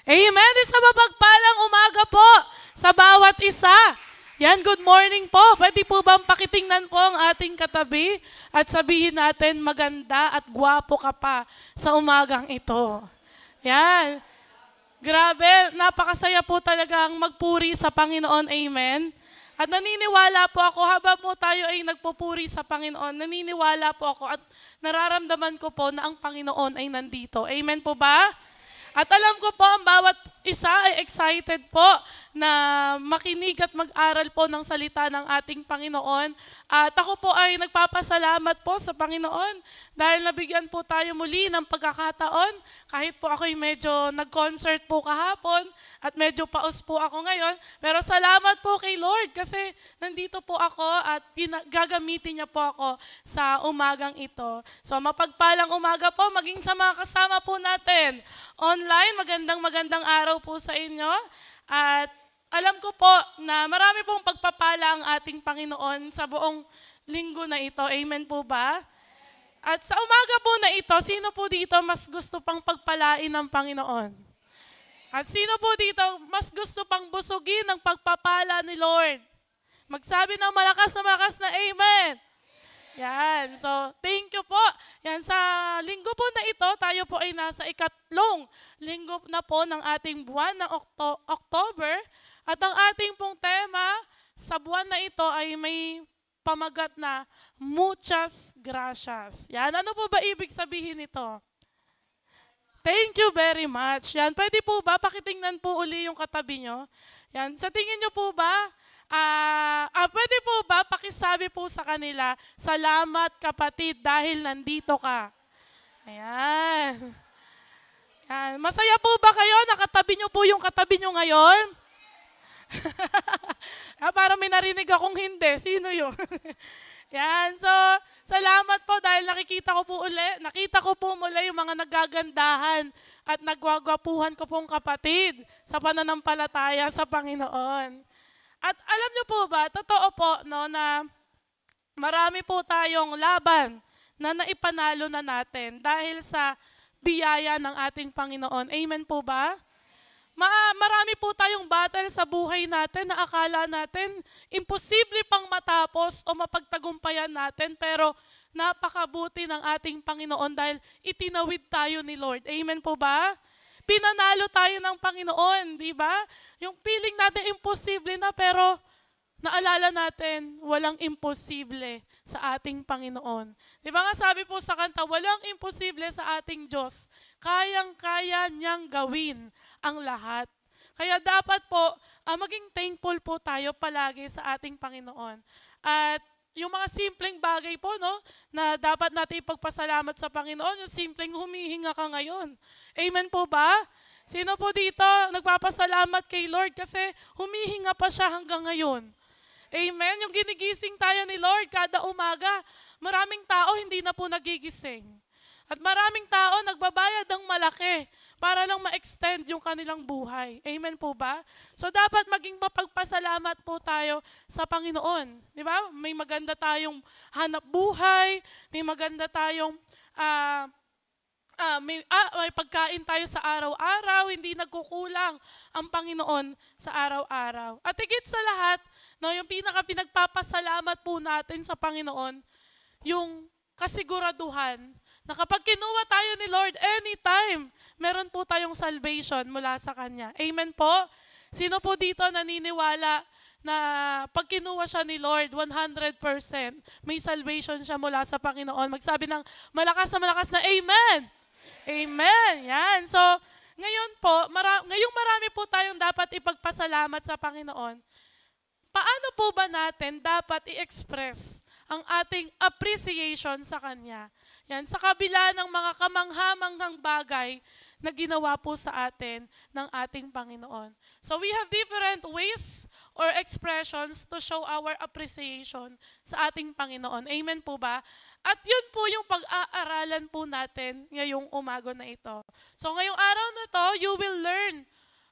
Amen. Isa mapagpalang umaga po sa bawat isa. Yan, good morning po. Pwede po bang pakitingnan po ang ating katabi at sabihin natin maganda at gwapo ka pa sa umagang ito. Yan. Grabe, napakasaya po talagang magpuri sa Panginoon. Amen. At naniniwala po ako, habang po tayo ay nagpupuri sa Panginoon, naniniwala po ako at nararamdaman ko po na ang Panginoon ay nandito. Amen po ba? At alam ko po, ang bawat isa ay excited po na makinig at mag-aral po ng salita ng ating Panginoon. At ako po ay nagpapasalamat po sa Panginoon dahil nabigyan po tayo muli ng pagkakataon. Kahit po ako'y medyo nag-concert po kahapon at medyo paus po ako ngayon. Pero salamat po kay Lord kasi nandito po ako at gagamitin niya po ako sa umagang ito. So mapagpalang umaga po maging sa mga kasama po natin online. Magandang araw po sa inyo. At alam ko po na marami pong pagpapala ang ating Panginoon sa buong linggo na ito. Amen po ba? At sa umaga po na ito, sino po dito mas gusto pang pagpalain ng Panginoon? At sino po dito mas gusto pang busugin ng pagpapala ni Lord? Magsabi ng malakas na Amen. Yan. So, thank you po. Yan, sa linggo po na ito, tayo po ay nasa ikatlong linggo na po ng ating buwan ng October. At ang ating pong tema sa buwan na ito ay may pamagat na muchas gracias. Yan, ano po ba ibig sabihin nito? Thank you very much. Yan, pwede po ba pakitingnan po uli yung katabi nyo? Yan, sa tingin nyo po ba, pwede po ba pakisabi po sa kanila, salamat kapatid dahil nandito ka. Ayan. Yan. Masaya po ba kayo? Nakatabi nyo po yung katabi nyo ngayon? Parang may narinig akong hindi. Sino yun? Yan. So, salamat po dahil nakita ko po muli yung mga nagagandahan at nagwagwapuhan ko pong kapatid sa pananampalataya sa Panginoon. At alam niyo po ba, totoo po no, na marami po tayong laban na naipanalo na natin dahil sa biyaya ng ating Panginoon. Amen po ba? Marami po tayong battle sa buhay natin na akala natin imposible pang matapos o mapagtagumpayan natin, pero napakabuti ng ating Panginoon dahil itinawid tayo ni Lord. Amen po ba? Pinanalo tayo ng Panginoon, di ba? Yung feeling natin imposible na, pero naalala natin, walang imposible sa ating Panginoon. Di ba nga sabi po sa kanta, walang imposible sa ating Diyos. Kayang-kaya niyang gawin ang lahat. Kaya dapat po, maging thankful po tayo palagi sa ating Panginoon. At yung mga simpleng bagay po, no, na dapat natin ipagpasalamat sa Panginoon, yung simpleng humihinga ka ngayon. Amen po ba? Sino po dito nagpapasalamat kay Lord kasi humihinga pa siya hanggang ngayon? Amen? Yung ginigising tayo ni Lord kada umaga, maraming tao hindi na po nagigising. At maraming tao nagbabayad ng malaki para lang ma-extend yung kanilang buhay. Amen po ba? So dapat maging mapagpasalamat po tayo sa Panginoon. Di ba? May maganda tayong hanap buhay, may maganda tayong may pagkain tayo sa araw-araw, hindi nagkukulang ang Panginoon sa araw-araw. At higit sa lahat, no, yung pinagpapasalamat po natin sa Panginoon, yung kasiguraduhan na kapag kinuha tayo ni Lord anytime, meron po tayong salvation mula sa Kanya. Amen po? Sino po dito naniniwala na pag kinuha siya ni Lord, 100%, may salvation siya mula sa Panginoon? Magsabi ng malakas na Amen! Amen! Yan. So, ngayon po, ngayong marami po tayong dapat ipagpasalamat sa Panginoon. Paano po ba natin dapat i-express ang ating appreciation sa Kanya? Yan, sa kabila ng mga kamangha-manghang bagay na ginawa po sa atin ng ating Panginoon. So we have different ways or expressions to show our appreciation sa ating Panginoon. Amen po ba? At yun po yung pag-aaralan po natin ngayong umaga na ito. So ngayong araw na to, you will learn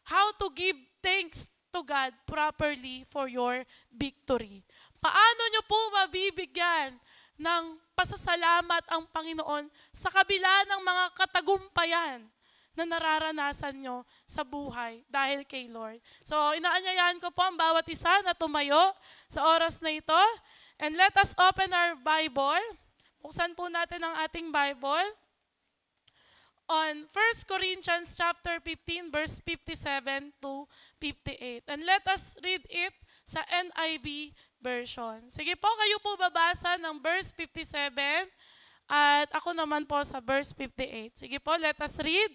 how to give thanks to God properly for your victory. Paano nyo po mabibigyan ng pasasalamat ang Panginoon sa kabila ng mga katagumpayan na nararanasan nyo sa buhay dahil kay Lord. So, inaanyayahan ko po ang bawat isa na tumayo sa oras na ito. And let us open our Bible. Buksan po natin ang ating Bible on 1 Corinthians chapter 15, verse 57 to 58. And let us read it sa NIV version. Sige po, kayo po babasa ng verse 57 at ako naman po sa verse 58. Sige po, let us read.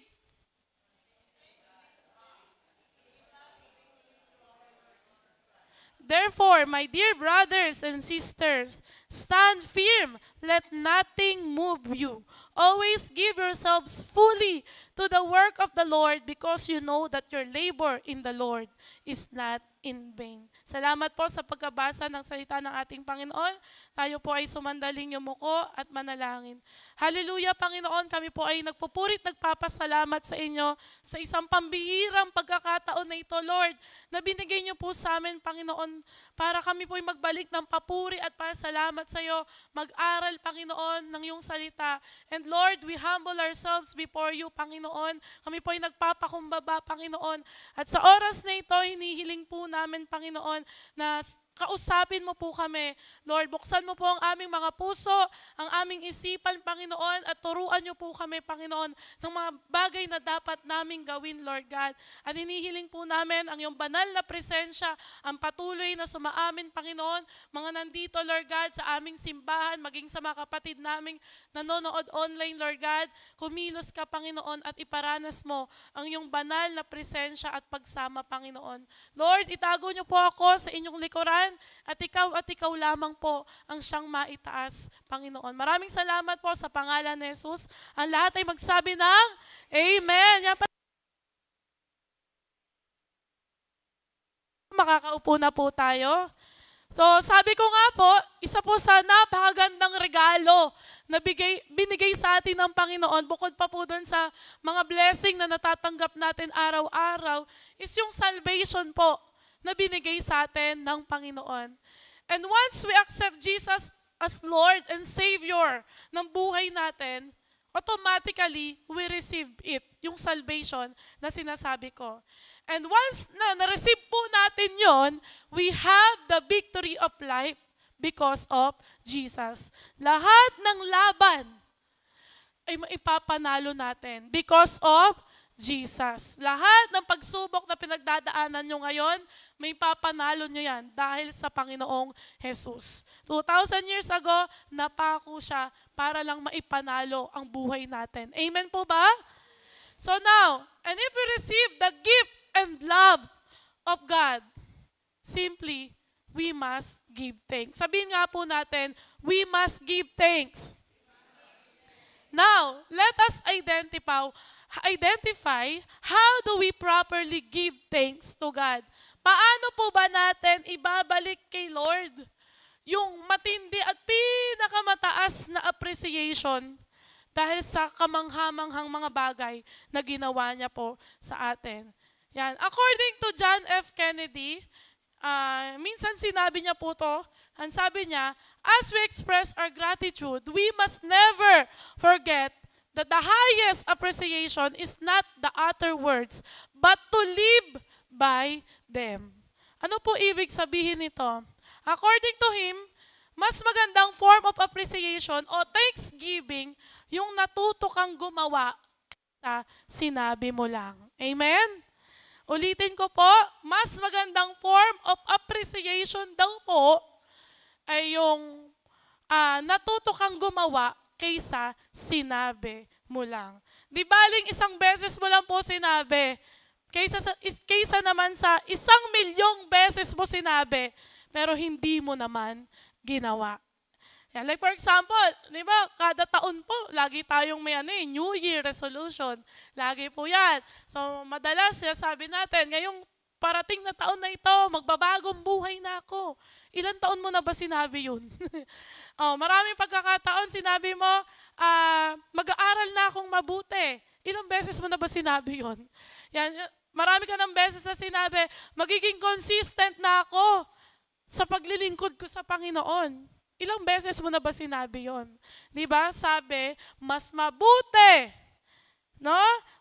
Therefore, my dear brothers and sisters, stand firm, let nothing move you. Always give yourselves fully to the work of the Lord because you know that your labor in the Lord is not in vain. Salamat po sa pagkabasa ng salita ng ating Panginoon. Tayo po ay sumandaling yumuko at manalangin. Hallelujah, Panginoon, kami po ay nagpupurit, nagpapasalamat sa inyo sa isang pambihirang pagkakataon na ito, Lord, na binigay niyo po sa amin, Panginoon, para kami po ay magbalik ng papuri at pasalamat sa iyo, mag-aral, Panginoon, ng iyong salita. And Lord, we humble ourselves before you, Panginoon. Kami po ay nagpapakumbaba, Panginoon. At sa oras na ito, hinihiling po namin, Panginoon, na kausapin mo po kami. Lord, buksan mo po ang aming mga puso, ang aming isipan, Panginoon, at turuan niyo po kami, Panginoon, ng mga bagay na dapat naming gawin, Lord God. At hinihiling po namin ang iyong banal na presensya, ang patuloy na sumaamin, Panginoon, mga nandito, Lord God, sa aming simbahan, maging sa mga kapatid naming nanonood online, Lord God. Kumilos ka, Panginoon, at iparanas mo ang iyong banal na presensya at pagsama, Panginoon. Lord, itago niyo po ako sa inyong likuran, at ikaw lamang po ang siyang maitaas, Panginoon. Maraming salamat po sa pangalan ni Jesus. Ang lahat ay magsabi ng Amen. Yan pa. Makakaupo na po tayo. So, sabi ko nga po, isa po sa napakagandang regalo na binigay sa atin ng Panginoon, bukod pa po doon sa mga blessing na natatanggap natin araw-araw, is yung salvation po na binigay sa atin ng Panginoon. And once we accept Jesus as Lord and Savior ng buhay natin, automatically, we receive it, yung salvation na sinasabi ko. And once na na-receive po natin yon, we have the victory of life because of Jesus. Lahat ng laban ay maipapanalo natin because of Jesus. Lahat ng pagsubok na pinagdadaanan nyo ngayon, may papanalo nyo yan dahil sa Panginoong Jesus. 2,000 years ago, napako siya para lang maipanalo ang buhay natin. Amen po ba? So now, and if we receive the gift and love of God, simply, we must give thanks. Sabihin nga po natin, we must give thanks. Now, let us identify how do we properly give thanks to God. Paano po ba natin ibabalik kay Lord yung matindi at pinakamataas na appreciation dahil sa kamanghamanghang mga bagay na ginawa niya po sa atin. Yan. According to John F. Kennedy, minsan sinabi niya po to, ang sabi niya, as we express our gratitude, we must never forget that the highest appreciation is not the utter words, but to live by them. Ano po ibig sabihin nito? According to him, mas magandang form of appreciation o thanksgiving yung natuto kang gumawa sa sinabi mo lang. Amen? Ulitin ko po, mas magandang form of appreciation daw po ay yung natuto kang gumawa kaysa sinabi mo lang. Di baling isang beses mo lang po sinabi, kaysa naman sa 1,000,000 beses mo sinabi, pero hindi mo naman ginawa. Yan. Like for example, di ba, kada taon po, lagi tayong may New Year resolution. Lagi po yan. So, madalas, sabi natin, ngayong parating na taon na ito, magbabagong buhay na ako. Ilan taon mo na ba sinabi yun? Maraming pagkakataon, sinabi mo, mag-aaral na akong mabuti. Ilang beses mo na ba sinabi yun? Yan, marami ka ng beses na sinabi, magiging consistent na ako sa paglilingkod ko sa Panginoon. Ilang beses mo na ba sinabi yon? Di ba? Sabi, mas mabuti No?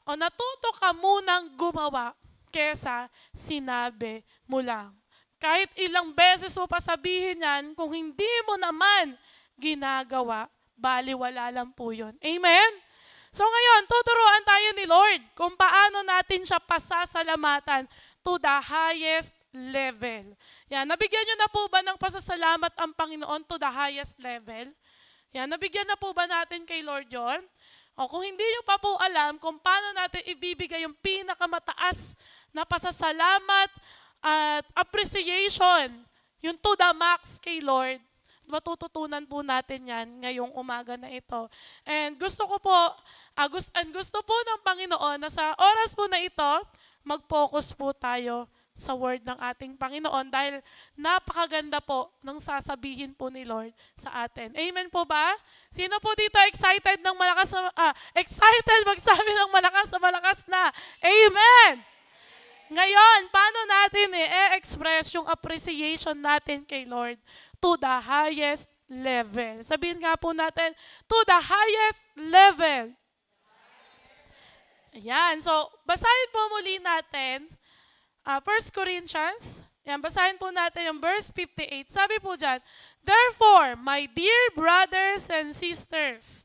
O natuto ka munang gumawa kesa sinabi mo lang. Kahit ilang beses mo pa sabihin yan, kung hindi mo naman ginagawa, baliwala lang po yun. Amen? So ngayon, tuturuan tayo ni Lord kung paano natin siya pasasalamatan to the highest level. Yan, nabigyan nyo na po ba ng pasasalamat ang Panginoon to the highest level? Yan, nabigyan na po ba natin kay Lord yon? O kung hindi nyo pa po alam kung paano natin ibibigay yung pinakamataas na pasasalamat at appreciation, yung to the max kay Lord, matututunan po natin yan ngayong umaga na ito. And gusto ko po, gusto po ng Panginoon na sa oras po na ito, mag-focus po tayo sa word ng ating Panginoon dahil napakaganda po ng sasabihin po ni Lord sa atin. Amen po ba? Sino po dito excited ng malakas excited magsabi ng malakas na Amen! Ngayon, paano natin i-express yung appreciation natin kay Lord to the highest level? Sabihin nga po natin, to the highest level. Ayan, so basahin po muli natin 1 Corinthians, yan, basahin po natin yung verse 58. Sabi po dyan, therefore, my dear brothers and sisters,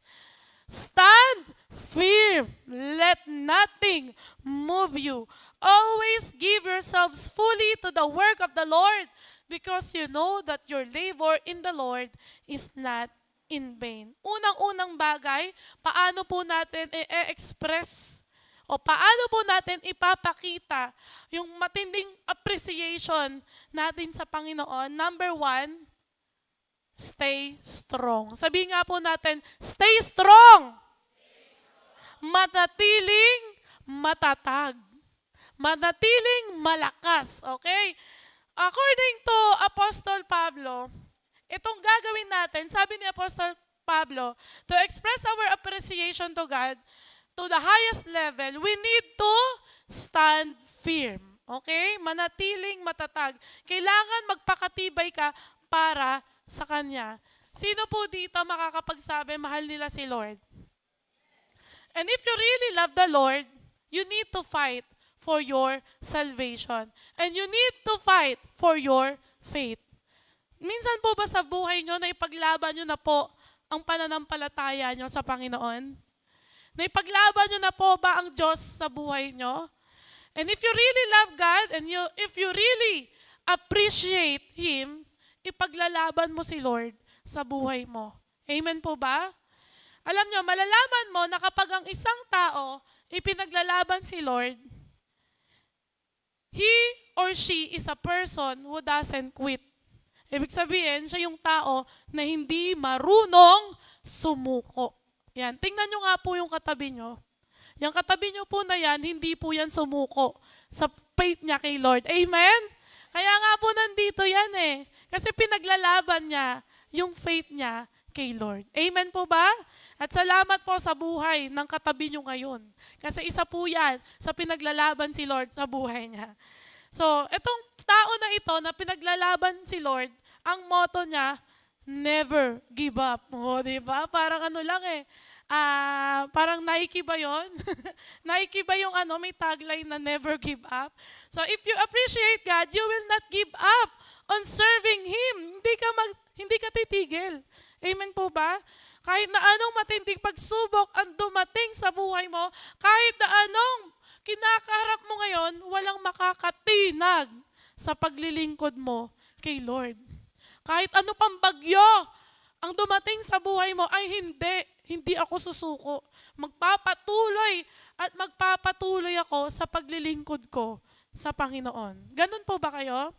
stand firm, let nothing move you. Always give yourselves fully to the work of the Lord, because you know that your labor in the Lord is not in vain. Unang-unang bagay, paano po natin i-express o paano po natin ipapakita yung matinding appreciation natin sa Panginoon? Number 1, stay strong. Sabihin nga po natin, stay strong. Manatiling matatag. Manatiling malakas. Okay? According to Apostle Pablo, itong gagawin natin, sabi ni Apostle Pablo, to express our appreciation to God, to the highest level, we need to stand firm. Okay? Manatiling matatag. Kailangan magpakatibay ka para sa Kanya. Sino po dito makakapagsabi, mahal nila si Lord? And if you really love the Lord, you need to fight for your salvation. And you need to fight for your faith. Minsan po ba sa buhay nyo na ipaglaban nyo na po ang pananampalataya nyo sa Panginoon? Naipaglaban nyo na po ba ang Diyos sa buhay nyo? And if you really love God and if you really appreciate Him, ipaglalaban mo si Lord sa buhay mo. Amen po ba? Alam nyo, malalaman mo na kapag ang isang tao ipinaglalaban si Lord, he or she is a person who doesn't quit. Ibig sabihin, siya yung tao na hindi marunong sumuko. Yan, tingnan nyo nga po yung katabi nyo. Yung katabi nyo po na yan, hindi po yan sumuko sa faith niya kay Lord. Amen? Kaya nga po nandito yan eh. Kasi pinaglalaban niya yung faith niya kay Lord. Amen po ba? At salamat po sa buhay ng katabi nyo ngayon. Kasi isa po yan sa pinaglalaban si Lord sa buhay niya. So, itong tao na ito na pinaglalaban si Lord, ang motto niya, never give up. O, diba? Parang ano lang eh. Parang Nike ba yun? Nike ba yung may tagline na never give up? So if you appreciate God, you will not give up on serving Him. Hindi ka titigil. Amen po ba? Kahit na anong matinding pagsubok ang dumating sa buhay mo, kahit na anong kinakaharap mo ngayon, walang makakatinag sa paglilingkod mo kay Lord. Kahit ano pang bagyo ang dumating sa buhay mo, ay hindi ako susuko. Magpapatuloy at magpapatuloy ako sa paglilingkod ko sa Panginoon. Ganun po ba kayo?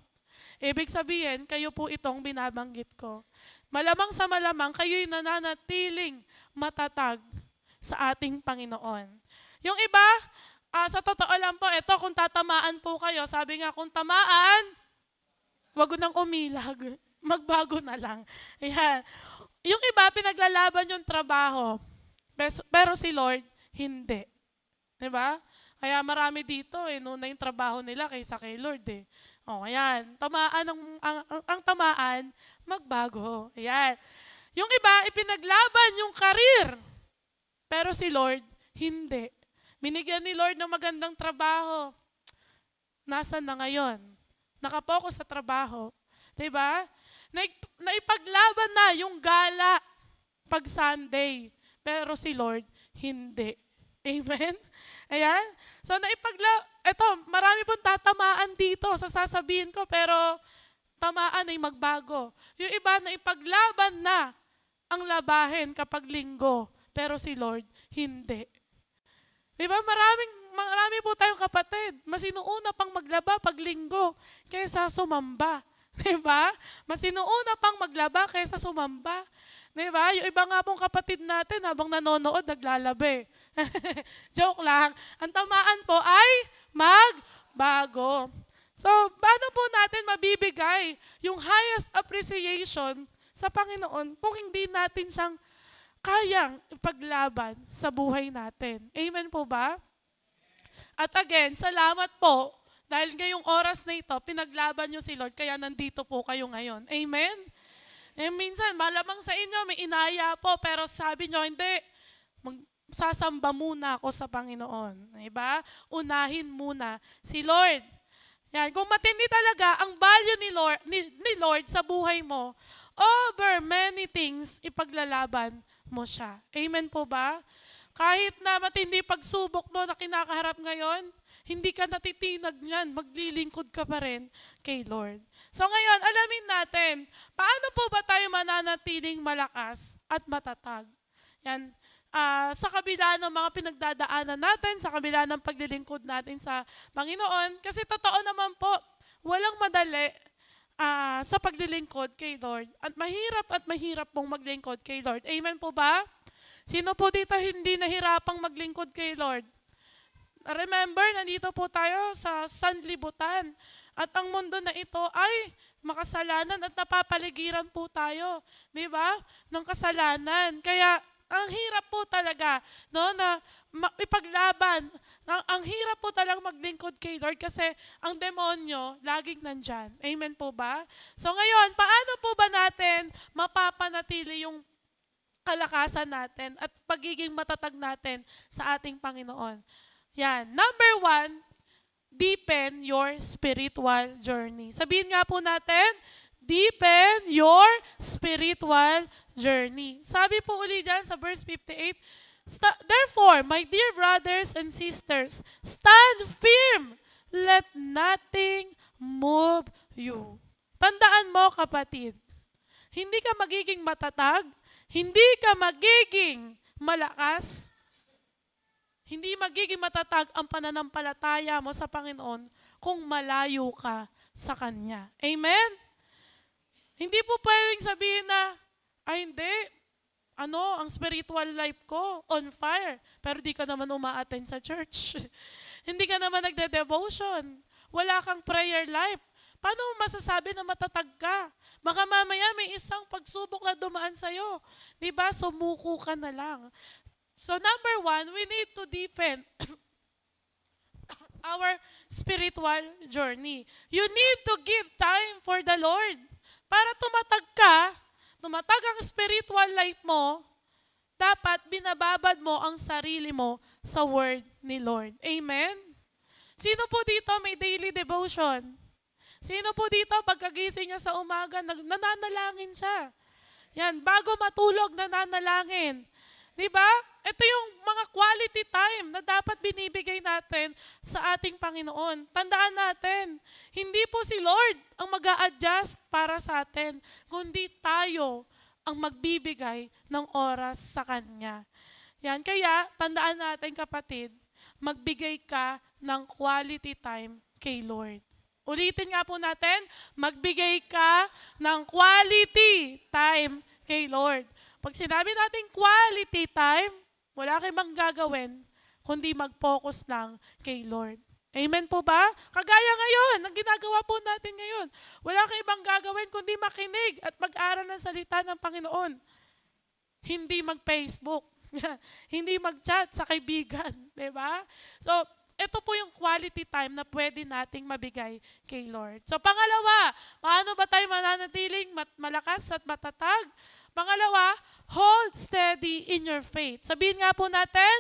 Ibig sabihin, kayo po itong binabanggit ko. Malamang sa malamang, kayo'y nananatiling matatag sa ating Panginoon. Yung iba, sa totoo lang po, ito kung tatamaan po kayo, sabi nga kung tamaan, wag nang umilag. Magbago na lang. Ayan. Yung iba, pinaglalaban yung trabaho. Pero si Lord, hindi. Diba? Kaya marami dito, noon na yung trabaho nila kaysa kay Lord eh. O, ayan. Tamaan ang tamaan, magbago. Ayan. Yung iba, ipinaglaban yung karir. Pero si Lord, hindi. Binigyan ni Lord ng magandang trabaho. Nasaan na ngayon? Nakapokus sa trabaho. Diba? Naipaglaban na yung gala pag Sunday. Pero si Lord, hindi. Amen? Ayan. So eto, marami pong tatamaan dito sa sasabihin ko, pero tamaan ay magbago. Yung iba na ipaglaban na ang labahin kapag linggo, pero si Lord, hindi. Diba? Marami po tayong kapatid. Mas inuuna pang maglaba pag linggo kaysa sumamba. Diba? Mas inuuna pang maglaba kaysa sumamba. Diba? Yung iba nga pong kapatid natin habang nanonood, naglalabi. Joke lang. Ang tamaan po ay magbago. So, paano po natin mabibigay yung highest appreciation sa Panginoon kung hindi natin siyang kayang ipaglaban sa buhay natin? Amen po ba? At again, salamat po dahil ngayong oras na ito, pinaglaban nyo si Lord, kaya nandito po kayo ngayon. Amen? Minsan, malamang sa inyo, may inaya po, pero sabi nyo, hindi, sasamba muna ako sa Panginoon. Diba? Unahin muna si Lord. Yan. Kung matindi talaga ang value ni Lord sa buhay mo, over many things, ipaglalaban mo siya. Amen po ba? Kahit na matindi pagsubok mo na kinakaharap ngayon, hindi ka natitinag niyan, maglilingkod ka pa rin kay Lord. So ngayon, alamin natin, paano po ba tayo mananatiling malakas at matatag? Yan. Sa kabila ng mga pinagdadaanan natin, sa kabila ng paglilingkod natin sa Panginoon, kasi totoo naman po, walang madali sa paglilingkod kay Lord. At mahirap pong maglingkod kay Lord. Amen po ba? Sino po dito hindi nahirapang maglingkod kay Lord? Remember, nandito po tayo sa sanlibutan. At ang mundo na ito ay makasalanan at napapaligiran po tayo, di ba? Ng kasalanan. Kaya ang hirap po talaga, no, na ipaglaban. Ang hirap po talagang maglingkod kay Lord kasi ang demonyo laging nandyan. Amen po ba? So ngayon, paano po ba natin mapapanatili yung kalakasan natin at pagiging matatag natin sa ating Panginoon? Yan. Number 1, deepen your spiritual journey. Sabihin nga po natin, deepen your spiritual journey. Sabi po uli dyan sa verse 58, therefore, my dear brothers and sisters, stand firm. Let nothing move you. Tandaan mo, kapatid, hindi ka magiging matatag, hindi ka magiging malakas, hindi magiging matatag ang pananampalataya mo sa Panginoon kung malayo ka sa Kanya. Amen? Hindi po pwedeng sabihin na, ay hindi, ang spiritual life ko, on fire, pero di ka naman uma-attend sa church. Hindi ka naman nagde-devotion. Wala kang prayer life. Paano mo masasabi na matatag ka? Baka mamaya may isang pagsubok na dumaan sa'yo. Diba? Sumuko ka na lang. So number 1, we need to deepen our spiritual journey. You need to give time for the Lord. Para tumatag ang spiritual life mo, dapat binababad mo ang sarili mo sa word ni Lord. Amen? Sino po dito may daily devotion? Sino po dito pagkagising niya sa umaga, nananalangin siya? Yan, bago matulog, nananalangin. Diba? Ito yung mga quality time na dapat binibigay natin sa ating Panginoon. Tandaan natin, hindi po si Lord ang mag-a-adjust para sa atin, kundi tayo ang magbibigay ng oras sa Kanya. Yan, kaya tandaan natin, kapatid, magbigay ka ng quality time kay Lord. Ulitin nga po natin, magbigay ka ng quality time kay Lord. Pag sinabi natin quality time, wala kang ibang gagawin, kundi mag-focus lang kay Lord. Amen po ba? Kagaya ngayon, ang ginagawa po natin ngayon, wala kang ibang gagawin, kundi makinig at mag-aral ng salita ng Panginoon. Hindi mag-Facebook, hindi mag-chat sa kaibigan, di ba? So, ito po yung quality time na pwede nating mabigay kay Lord. So, pangalawa, paano ba tayo mananatiling malakas at matatag? Pangalawa, hold steady in your faith. Sabihin nga po natin,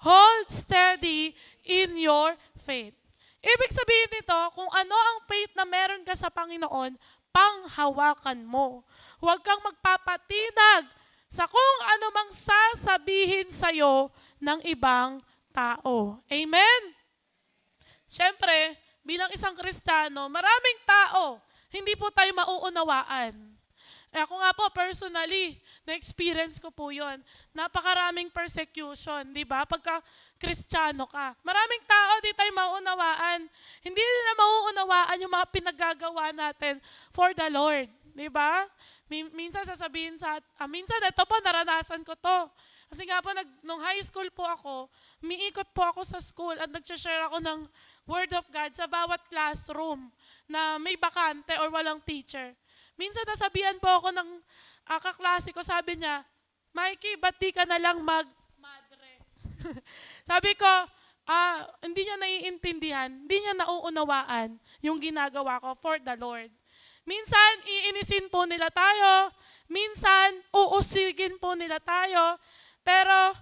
Hold steady in your faith. Ibig sabihin nito, kung ano ang faith na meron ka sa Panginoon, panghawakan mo. Huwag kang magpapatinag sa kung ano mang sasabihin sa'yo ng ibang tao. Amen? Siyempre, bilang isang Kristiyano, maraming tao, hindi po tayo mauunawaan. Ako nga po, personally, na-experience ko po yun. Napakaraming persecution, di ba? Pagka Kristiyano ka. Maraming tao, di tayo mauunawaan. Hindi nila mauunawaan yung mga pinagagawa natin for the Lord. Di ba? Minsan sasabihin minsan ito po, naranasan ko to. Kasi nga po, nung high school po ako, umiikot po ako sa school at nag-share ako ng Word of God sa bawat classroom na may bakante or walang teacher. Minsan nasabihan po ako ng kaklase ko, sabi niya, Mikey, ba't di ka na lang mag-madre? Sabi ko, hindi niya naiintindihan, hindi niya nauunawaan yung ginagawa ko for the Lord. Minsan, iinisin po nila tayo, minsan, uusigin po nila tayo, pero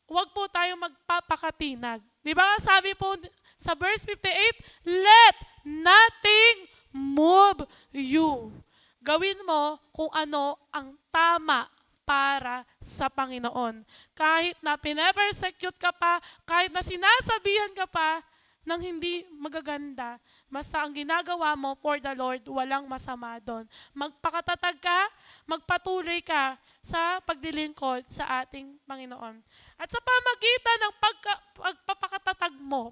huwag po tayo magpapakatinag. Di ba sabi po sa verse 58, let nothing move you. Gawin mo kung ano ang tama para sa Panginoon. Kahit na pinapersecute ka pa, kahit na sinasabihan ka pa ng hindi magaganda, basta ang ginagawa mo for the Lord, walang masama doon. Magpakatatag ka, magpatuloy ka sa pagdilingkod sa ating Panginoon. At sa pamagitan ng pagpapakatatag mo,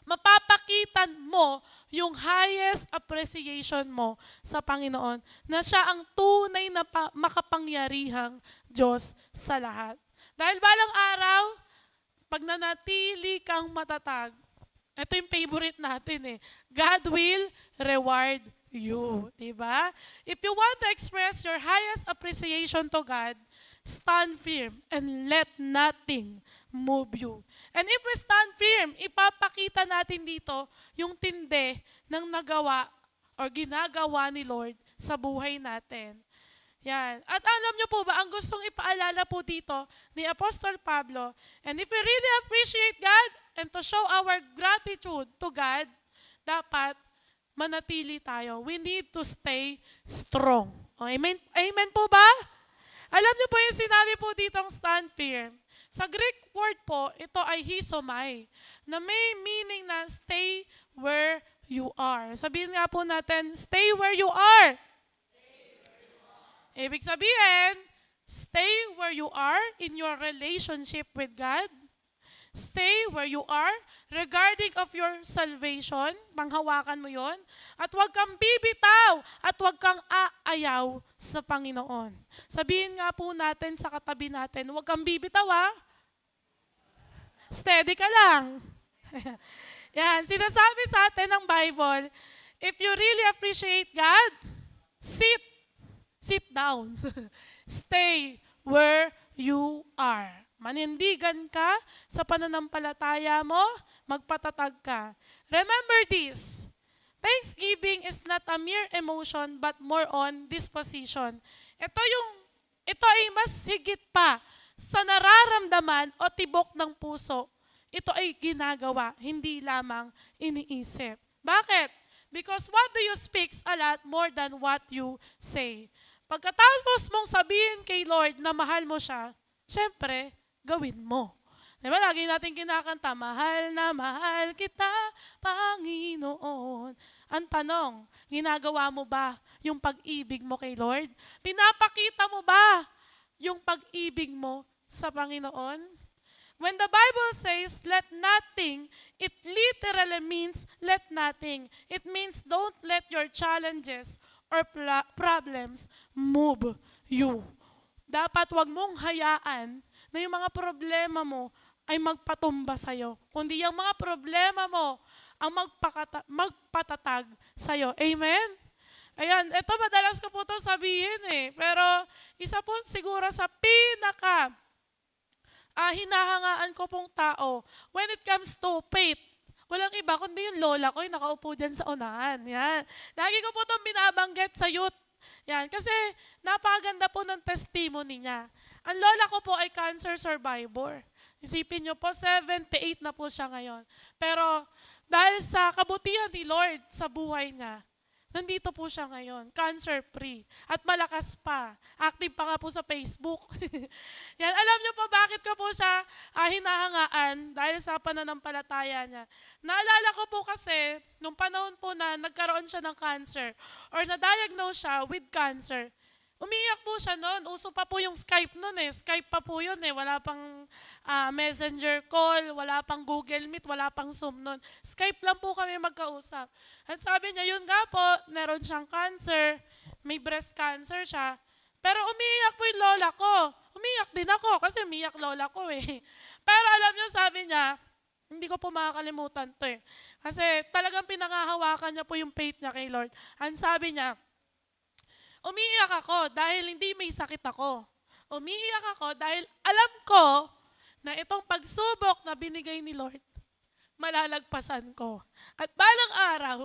mapapakitan mo yung highest appreciation mo sa Panginoon na siya ang tunay na makapangyarihang Diyos sa lahat. Dahil balang araw, pag nanatili kang matatag, ito yung favorite natin God will reward you. Diba? If you want to express your highest appreciation to God, stand firm and let nothing move you. And if we stand firm, ipapakita natin dito yung tindi ng nagawa or ginagawa ni Lord sa buhay natin. Yan. At alam niyo po ba, ang gustong ipaalala po dito ni Apostol Pablo, and if we really appreciate God and to show our gratitude to God, dapat manatili tayo. We need to stay strong. Amen? Amen po ba? Alam niyo po yung sinabi po ditong stand firm. Sa Greek word po, ito ay hisomai, na may meaning na stay where you are. Sabihin nga po natin, stay where you are. Ibig sabihin, stay where you are in your relationship with God. Stay where you are regarding of your salvation. Panghawakan mo yon. At huwag kang bibitaw at huwag kang aayaw sa Panginoon. Sabihin nga po natin sa katabi natin, huwag kang bibitaw Steady ka lang. Yan, sinasabi sa atin ng Bible, if you really appreciate God, sit down. Stay where you are. Manindigan ka sa pananampalataya mo, magpatatag ka. Remember this, thanksgiving is not a mere emotion but more on disposition. Ito ay mas higit pa sa nararamdaman o tibok ng puso. Ito ay ginagawa, hindi lamang iniisip. Bakit? Because what do you speak a lot more than what you say. Pagkatapos mong sabihin kay Lord na mahal mo siya, syempre, gawin mo. Diba lagi natin kinakanta, mahal na mahal kita, Panginoon. Ang tanong, ginagawa mo ba yung pag-ibig mo kay Lord? Pinapakita mo ba yung pag-ibig mo sa Panginoon? When the Bible says, let nothing, it literally means let nothing. It means don't let your challenges or problems move you. Dapat wag mong hayaan na yung mga problema mo ay magpatumba sa'yo. Kundi yung mga problema mo ang magpatatag sa'yo. Amen? Ayan, ito madalas ko po ito sabihin Pero isa po siguro sa hinahangaan ko pong tao when it comes to faith. Walang iba kundi yung lola ko yung nakaupo dyan sa unahan. Yan. Lagi ko po itong binabanggit sa youth. Yan. Kasi napakaganda po ng testimony niya. Ang lola ko po ay cancer survivor. Isipin nyo po, 78 na po siya ngayon. Pero dahil sa kabutihan ni Lord sa buhay niya, nandito po siya ngayon, cancer-free. At malakas pa. Active pa nga po sa Facebook. Yan, alam niyo po bakit ko po siya hinahangaan dahil sa pananampalataya niya. Naalala ko po kasi, nung panahon po na nagkaroon siya ng cancer or na-diagnose siya with cancer, umiiyak po siya noon. Uso pa po yung Skype noon eh. Skype pa po yun eh. Wala pang messenger call, wala pang Google Meet, wala pang Zoom noon. Skype lang po kami magkausap. At sabi niya, yun nga po, meron siyang cancer, may breast cancer siya. Pero umiiyak po yung lola ko. Umiiyak din ako kasi umiiyak lola ko eh. Pero alam niyo, sabi niya, hindi ko po makakalimutan to eh. Kasi talagang pinangahawakan niya po yung faith niya kay Lord. Ang sabi niya, umiiyak ako dahil hindi may sakit ako. Umiiyak ako dahil alam ko na itong pagsubok na binigay ni Lord, malalagpasan ko. At balang araw,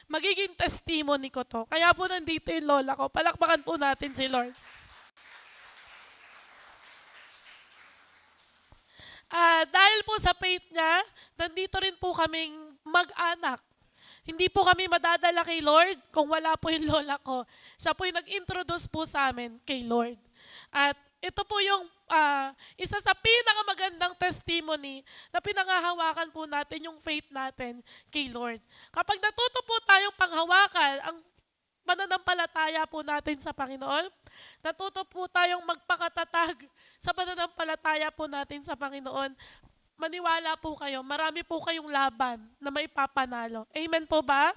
magiging testimony ko to. Kaya po nandito yung lola ko. Palakpakan po natin si Lord. Dahil po sa faith niya, nandito rin po kaming mag-anak. Hindi po kami madadala kay Lord kung wala po yung lola ko. Siya po yung nag-introduce po sa amin kay Lord. At ito po yung isa sa pinakamagandang testimony na pinangahawakan po natin yung faith natin kay Lord. Kapag natuto po tayong panghawakan ang pananampalataya po natin sa Panginoon, natuto po tayong magpakatatag sa pananampalataya po natin sa Panginoon, maniwala po kayo, marami po kayong laban na may papanalo. Amen po ba?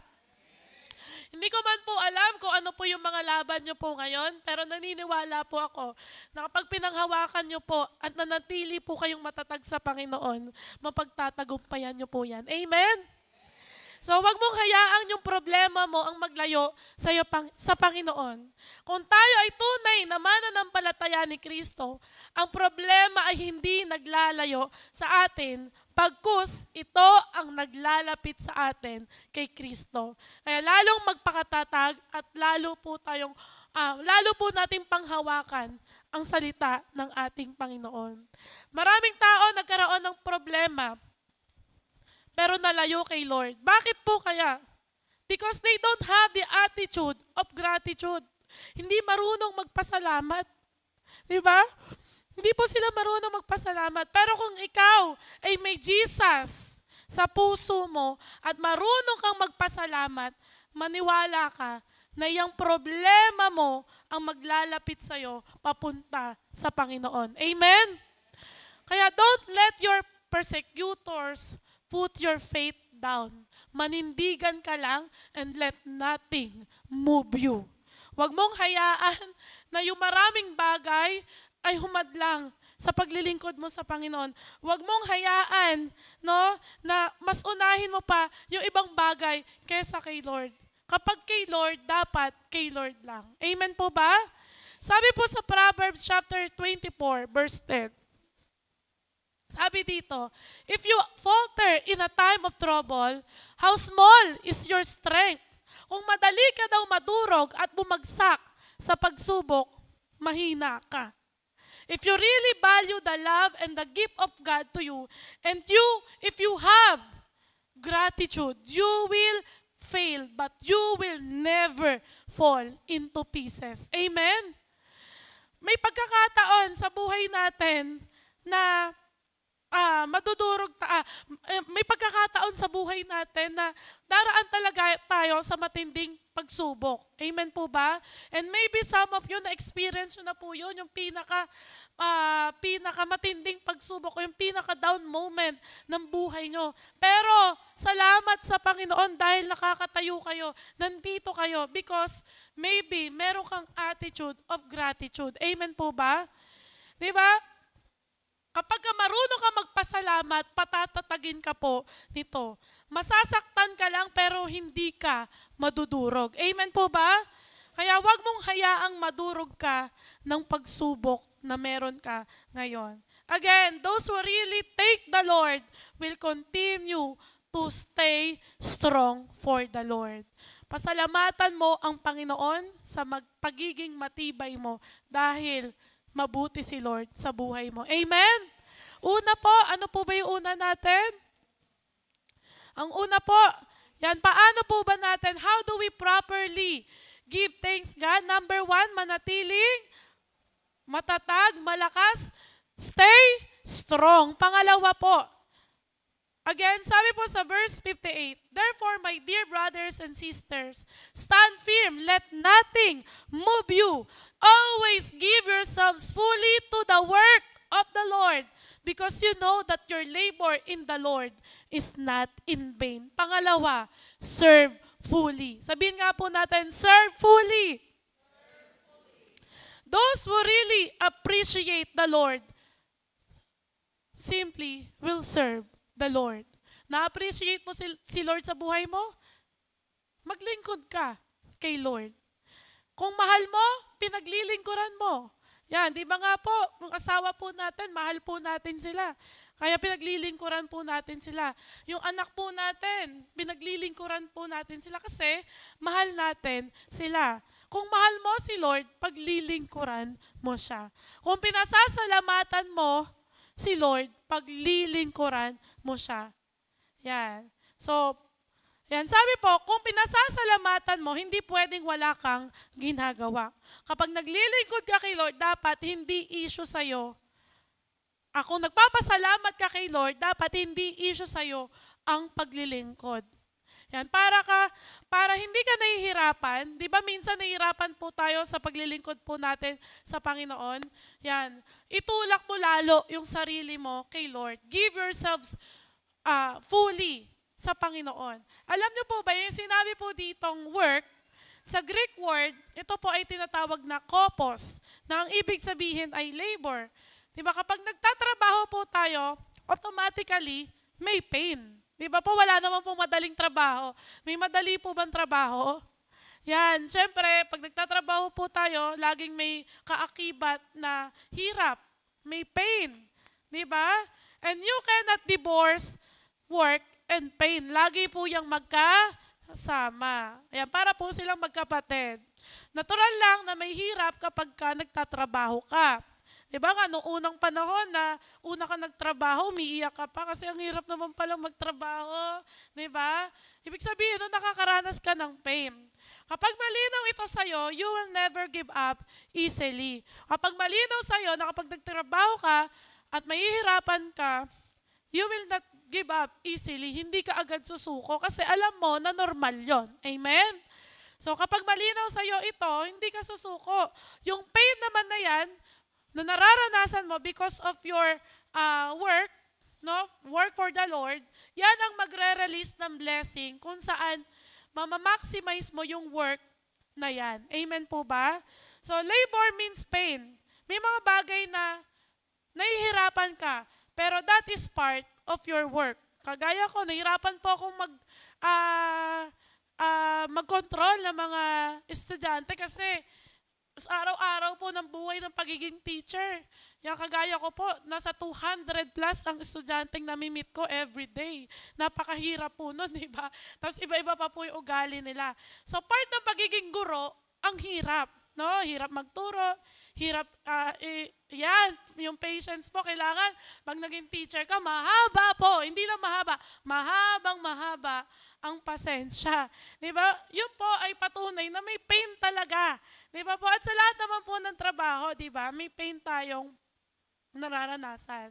Hindi ko man po alam kung ano po yung mga laban nyo po ngayon, pero naniniwala po ako na kapag pinanghawakan nyo po at nanatili po kayong matatag sa Panginoon, mapagtatagumpayan nyo po yan. Amen? So, wag mong hayaang yung problema mo ang maglayo sa Panginoon. Kung tayo ay tunay na mananampalataya ni Kristo, ang problema ay hindi naglalayo sa atin, pagkus ito ang naglalapit sa atin kay Kristo. Kaya lalong magpakatatag at lalo po nating panghawakan ang salita ng ating Panginoon. Maraming tao nagkaroon ng problema, pero nalayo kay Lord. Bakit po kaya? Because they don't have the attitude of gratitude. Hindi marunong magpasalamat. Di ba? Hindi po sila marunong magpasalamat. Pero kung ikaw ay may Jesus sa puso mo at marunong kang magpasalamat, maniwala ka na yung problema mo ang maglalapit sa'yo papunta sa Panginoon. Amen? Kaya don't let your persecutors put your faith down. Manindigan ka lang and let nothing move you. Huwag mong hayaan na yung maraming bagay ay humadlang sa paglilingkod mo sa Panginoon. Huwag mong hayaan na mas unahin mo pa yung ibang bagay kaysa kay Lord. Kapag kay Lord, dapat kay Lord lang. Amen po ba? Sabi po sa Proverbs chapter 24, verse 10, sabi dito, if you falter in a time of trouble, how small is your strength? Kung madali ka daw madurog at bumagsak sa pagsubok, mahina ka. If you really value the love and the gift of God to you, and if you have gratitude, you will fail, but you will never fall into pieces. Amen? May pagkakataon sa buhay natin na may pagkakataon sa buhay natin na daraan talaga tayo sa matinding pagsubok. Amen po ba? And maybe some of you na-experience nyo na po yun, yung pinaka-matinding pagsubok o yung pinaka-down moment ng buhay nyo. Pero salamat sa Panginoon dahil nakakatayo kayo, nandito kayo because maybe meron kang attitude of gratitude. Amen po ba? Di ba? Kapag marunong ka magpasalamat, patatatagin ka po nito. Masasaktan ka lang pero hindi ka madudurog. Amen po ba? Kaya wag mong hayaang madurog ka ng pagsubok na meron ka ngayon. Again, those who really take the Lord will continue to stay strong for the Lord. Pasalamatan mo ang Panginoon sa pagiging matibay mo dahil mabuti si Lord sa buhay mo. Amen? Una po, ano po ba yung una natin? Ang una po, yan, paano po ba natin? How do we properly give thanks God? Number 1, manatiling matatag, malakas, stay strong. Pangalawa po, again, sabi po sa verse 58, therefore, my dear brothers and sisters, stand firm, let nothing move you. Always give yourselves fully to the work of the Lord, because you know that your labor in the Lord is not in vain. Pangalawa, serve fully. Sabihin nga po natin, serve fully. Those who really appreciate the Lord simply will serve the Lord. Na-appreciate mo si Lord sa buhay mo? Maglingkod ka kay Lord. Kung mahal mo, pinaglilingkuran mo. Yan, di ba nga po, yung asawa po natin, mahal po natin sila. Kaya pinaglilingkuran po natin sila. Yung anak po natin, pinaglilingkuran po natin sila kasi mahal natin sila. Kung mahal mo si Lord, paglilingkuran mo siya. Kung pinasasalamatan mo si Lord, paglilingkuran mo siya. Yan. So, yan. Sabi po, kung pinasasalamatan mo, hindi pwedeng wala kang ginagawa. Kapag naglilingkod ka kay Lord, dapat hindi issue sa'yo. Kung nagpapasalamat ka kay Lord, dapat hindi issue sa'yo ang paglilingkod. Yan, para hindi ka nahihirapan, di ba minsan nahihirapan po tayo sa paglilingkod po natin sa Panginoon? Yan, itulak mo lalo yung sarili mo kay Lord. Give yourselves fully sa Panginoon. Alam niyo po ba, yung sinabi po ditong work, sa Greek word, ito po ay tinatawag na kopos, na ang ibig sabihin ay labor. Di ba kapag nagtatrabaho po tayo, automatically may pain. Di ba po, wala naman pong madaling trabaho. May madali po bang trabaho? Yan, syempre, pag nagtatrabaho po tayo, laging may kaakibat na hirap, may pain. Di ba? And you cannot divorce work and pain. Lagi po yung magkasama. Ayan, para po silang magkapatid. Natural lang na may hirap kapag ka nagtatrabaho ka. Diba nga, noong unang panahon na una ka nagtrabaho, umiiyak ka pa kasi ang hirap naman palang magtrabaho. Diba? Ibig sabihin, nakakaranas ka ng pain. Kapag malinaw ito sa'yo, you will never give up easily. Kapag malinaw sa'yo na kapag nagtrabaho ka at mahihirapan ka, you will not give up easily. Hindi ka agad susuko kasi alam mo na normal yon. Amen? So kapag malinaw sa'yo ito, hindi ka susuko. Yung pain naman na yan, na nararanasan mo because of your work, no? Work for the Lord, yan ang magre-release ng blessing kung saan mamamaximize mo yung work na yan. Amen po ba? So, labor means pain. May mga bagay na nahihirapan ka, pero that is part of your work. Kagaya ko, nahihirapan po akong mag-control ng mga estudyante kasi araw-araw po ng buhay ng pagiging teacher. Yan, kagaya ko po, nasa 200 plus ang estudyanteng nami-meet ko every day. Napakahirap po nun, di ba? Tapos iba-iba pa po yung ugali nila. So part ng pagiging guro, ang hirap. No? Hirap magturo, hirap, yan, yung patience po, kailangan, pag naging teacher ka, mahaba po, hindi lang mahaba, mahaba ang pasensya. Di ba? Yun po ay patunay na may pain talaga. Di ba po? At sa lahat naman po ng trabaho, di ba, may pain tayong nararanasan.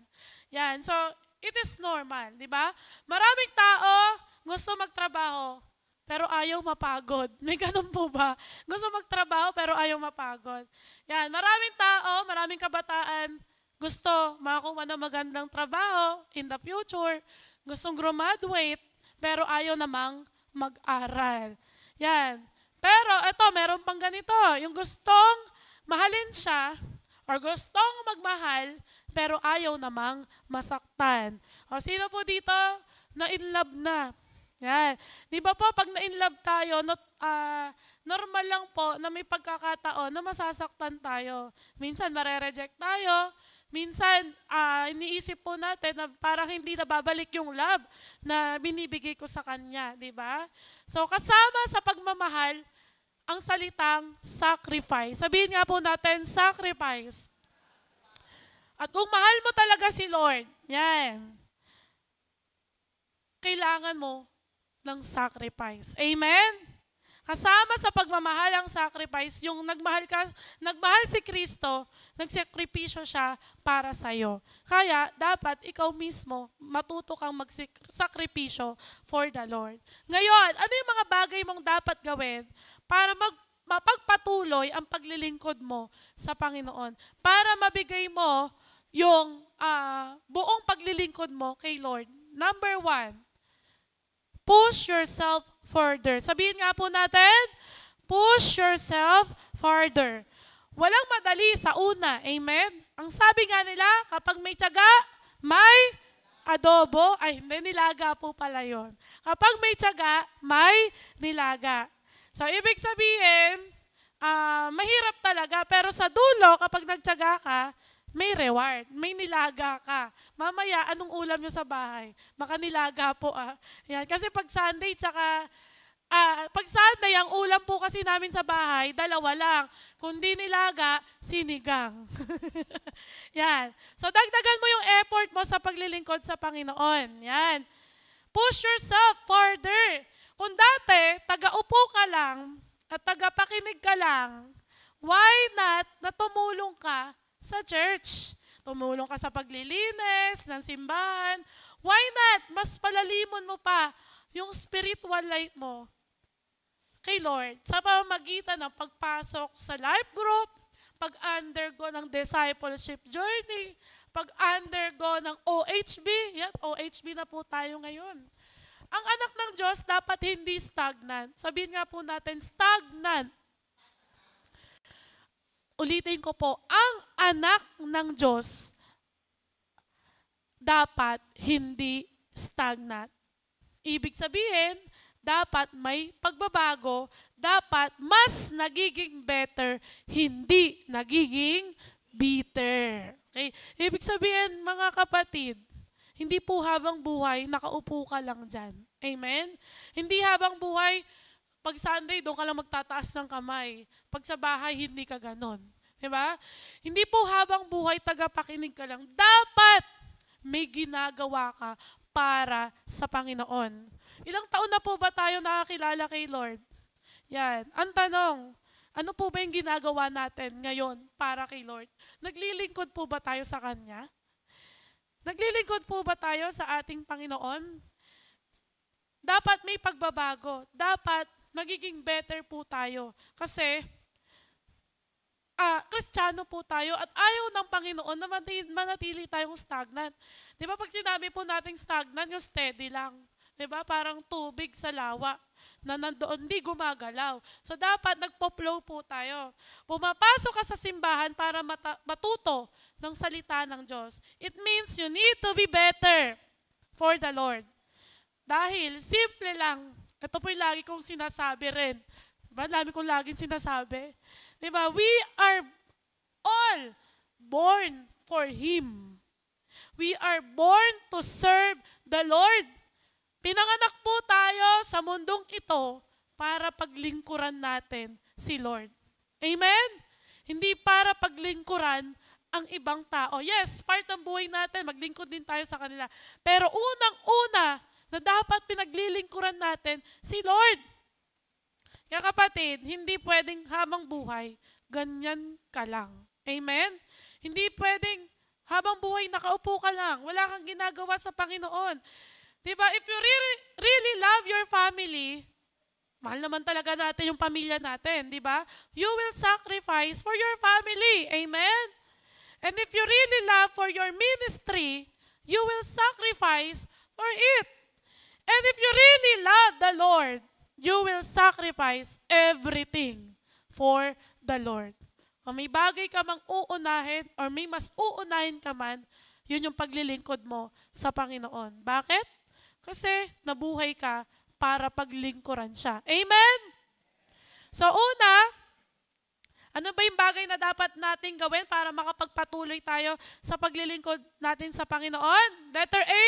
Yan, so, it is normal, di ba? Maraming tao gusto magtrabaho, pero ayaw mapagod. May ganun po ba? Gusto magtrabaho pero ayaw mapagod. Yan, maraming tao, maraming kabataan, gusto makakuha ng magandang trabaho in the future, gustong graduate, pero ayaw namang mag-aral. Yan. Pero ito, meron pang ganito, yung gustong mahalin siya, or gustong magmahal, pero ayaw namang masaktan. O sino po dito na in love na? Yan. Di ba po, pag na-inlove tayo, normal lang po na may pagkakataon na masasaktan tayo. Minsan, marereject tayo. Minsan, iniisip po natin na parang hindi na babalik yung love na binibigay ko sa kanya. Di ba? So, kasama sa pagmamahal, ang salitang sacrifice. Sabihin nga po natin, sacrifice. At kung mahal mo talaga si Lord, yan, kailangan mo ng sacrifice. Amen? Kasama sa pagmamahal ang sacrifice, yung nagmahal si Kristo, nagsakripisyo siya para sa'yo. Kaya, dapat ikaw mismo, matuto kang magsakripisyo for the Lord. Ngayon, ano yung mga bagay mong dapat gawin para mapagpatuloy ang paglilingkod mo sa Panginoon? Para mabigay mo yung buong paglilingkod mo kay Lord. Number 1, push yourself further. Sabihin nga po natin, push yourself further. Walang madali sa una. Amen? Ang sabi nga nila, kapag may tiyaga, may adobo. Ay, hindi, nilaga po pala yun. Kapag may tiyaga, may nilaga. So, ibig sabihin, mahirap talaga. Pero sa dulo, kapag nagtiyaga ka, may reward, may nilaga ka. Mamaya, anong ulam nyo sa bahay? Makanilaga po Yan. Kasi pag Sunday, ang ulam po kasi namin sa bahay, 2 lang. Kundi nilaga, sinigang. Yan. So, dagdagan mo yung effort mo sa paglilingkod sa Panginoon. Yan. Push yourself further. Kung dati, taga-upo ka lang at taga-pakinig ka lang, why not na tumulong ka sa church? Tumulong ka sa paglilinis ng simbahan. Why not? Mas palalimon mo pa yung spiritual life mo kay Lord sa pamamagitan ng pagpasok sa life group, pag-undergo ng discipleship journey, pag-undergo ng OHB. Yan, OHB na po tayo ngayon. Ang anak ng Diyos dapat hindi stagnant. Sabihin nga po natin, stagnant. Ulitin ko po, ang anak ng Diyos dapat hindi stagnant. Ibig sabihin, dapat may pagbabago, dapat mas nagiging better, hindi nagiging bitter. Okay? Ibig sabihin, mga kapatid, hindi po habang buhay, nakaupo ka lang dyan. Amen? Hindi habang buhay, pag Sunday, doon ka lang magtataas ng kamay. Pag sa bahay, hindi ka ganon. Diba? Hindi po habang buhay, tagapakinig ka lang. Dapat may ginagawa ka para sa Panginoon. Ilang taon na po ba tayo nakakilala kay Lord? Yan. Ang tanong, ano po ba yung ginagawa natin ngayon para kay Lord? Naglilingkod po ba tayo sa Kanya? Naglilingkod po ba tayo sa ating Panginoon? Dapat may pagbabago. Dapat magiging better po tayo. Kasi, Kristiyano po tayo at ayaw ng Panginoon na manatili tayong stagnant. Di ba pag sinabi po nating stagnant, yung steady lang. Di ba? Parang tubig sa lawa na nandoon, hindi gumagalaw. So dapat nagpo-flow po tayo. Pumapasok ka sa simbahan para matuto ng salita ng Diyos. It means you need to be better for the Lord. Dahil simple lang, ito po yung lagi kong sinasabi rin. Diba? Dami kong laging sinasabi. Diba? We are all born for Him. We are born to serve the Lord. Pinanganak po tayo sa mundong ito para paglingkuran natin si Lord. Amen? Hindi para paglingkuran ang ibang tao. Yes, part ng buhay natin, maglingkod din tayo sa kanila. Pero unang-una na dapat pinaglilingkuran natin si Lord. Kaya kapatid, hindi pwedeng habang buhay, ganyan ka lang. Amen? Hindi pwedeng habang buhay nakaupo ka lang, wala kang ginagawa sa Panginoon. Diba? If you really love your family, mahal naman talaga natin yung pamilya natin, di ba? You will sacrifice for your family. Amen? And if you really love for your ministry, you will sacrifice for it. And if you really love the Lord, you will sacrifice everything for the Lord. Kung may bagay ka mang uunahin or may mas uunahin ka man, yun yung paglilingkod mo sa Panginoon. Bakit? Kasi nabuhay ka para paglingkuran siya. Amen? So una, ano ba yung bagay na dapat nating gawin para makapagpatuloy tayo sa paglilingkod natin sa Panginoon? Letter A,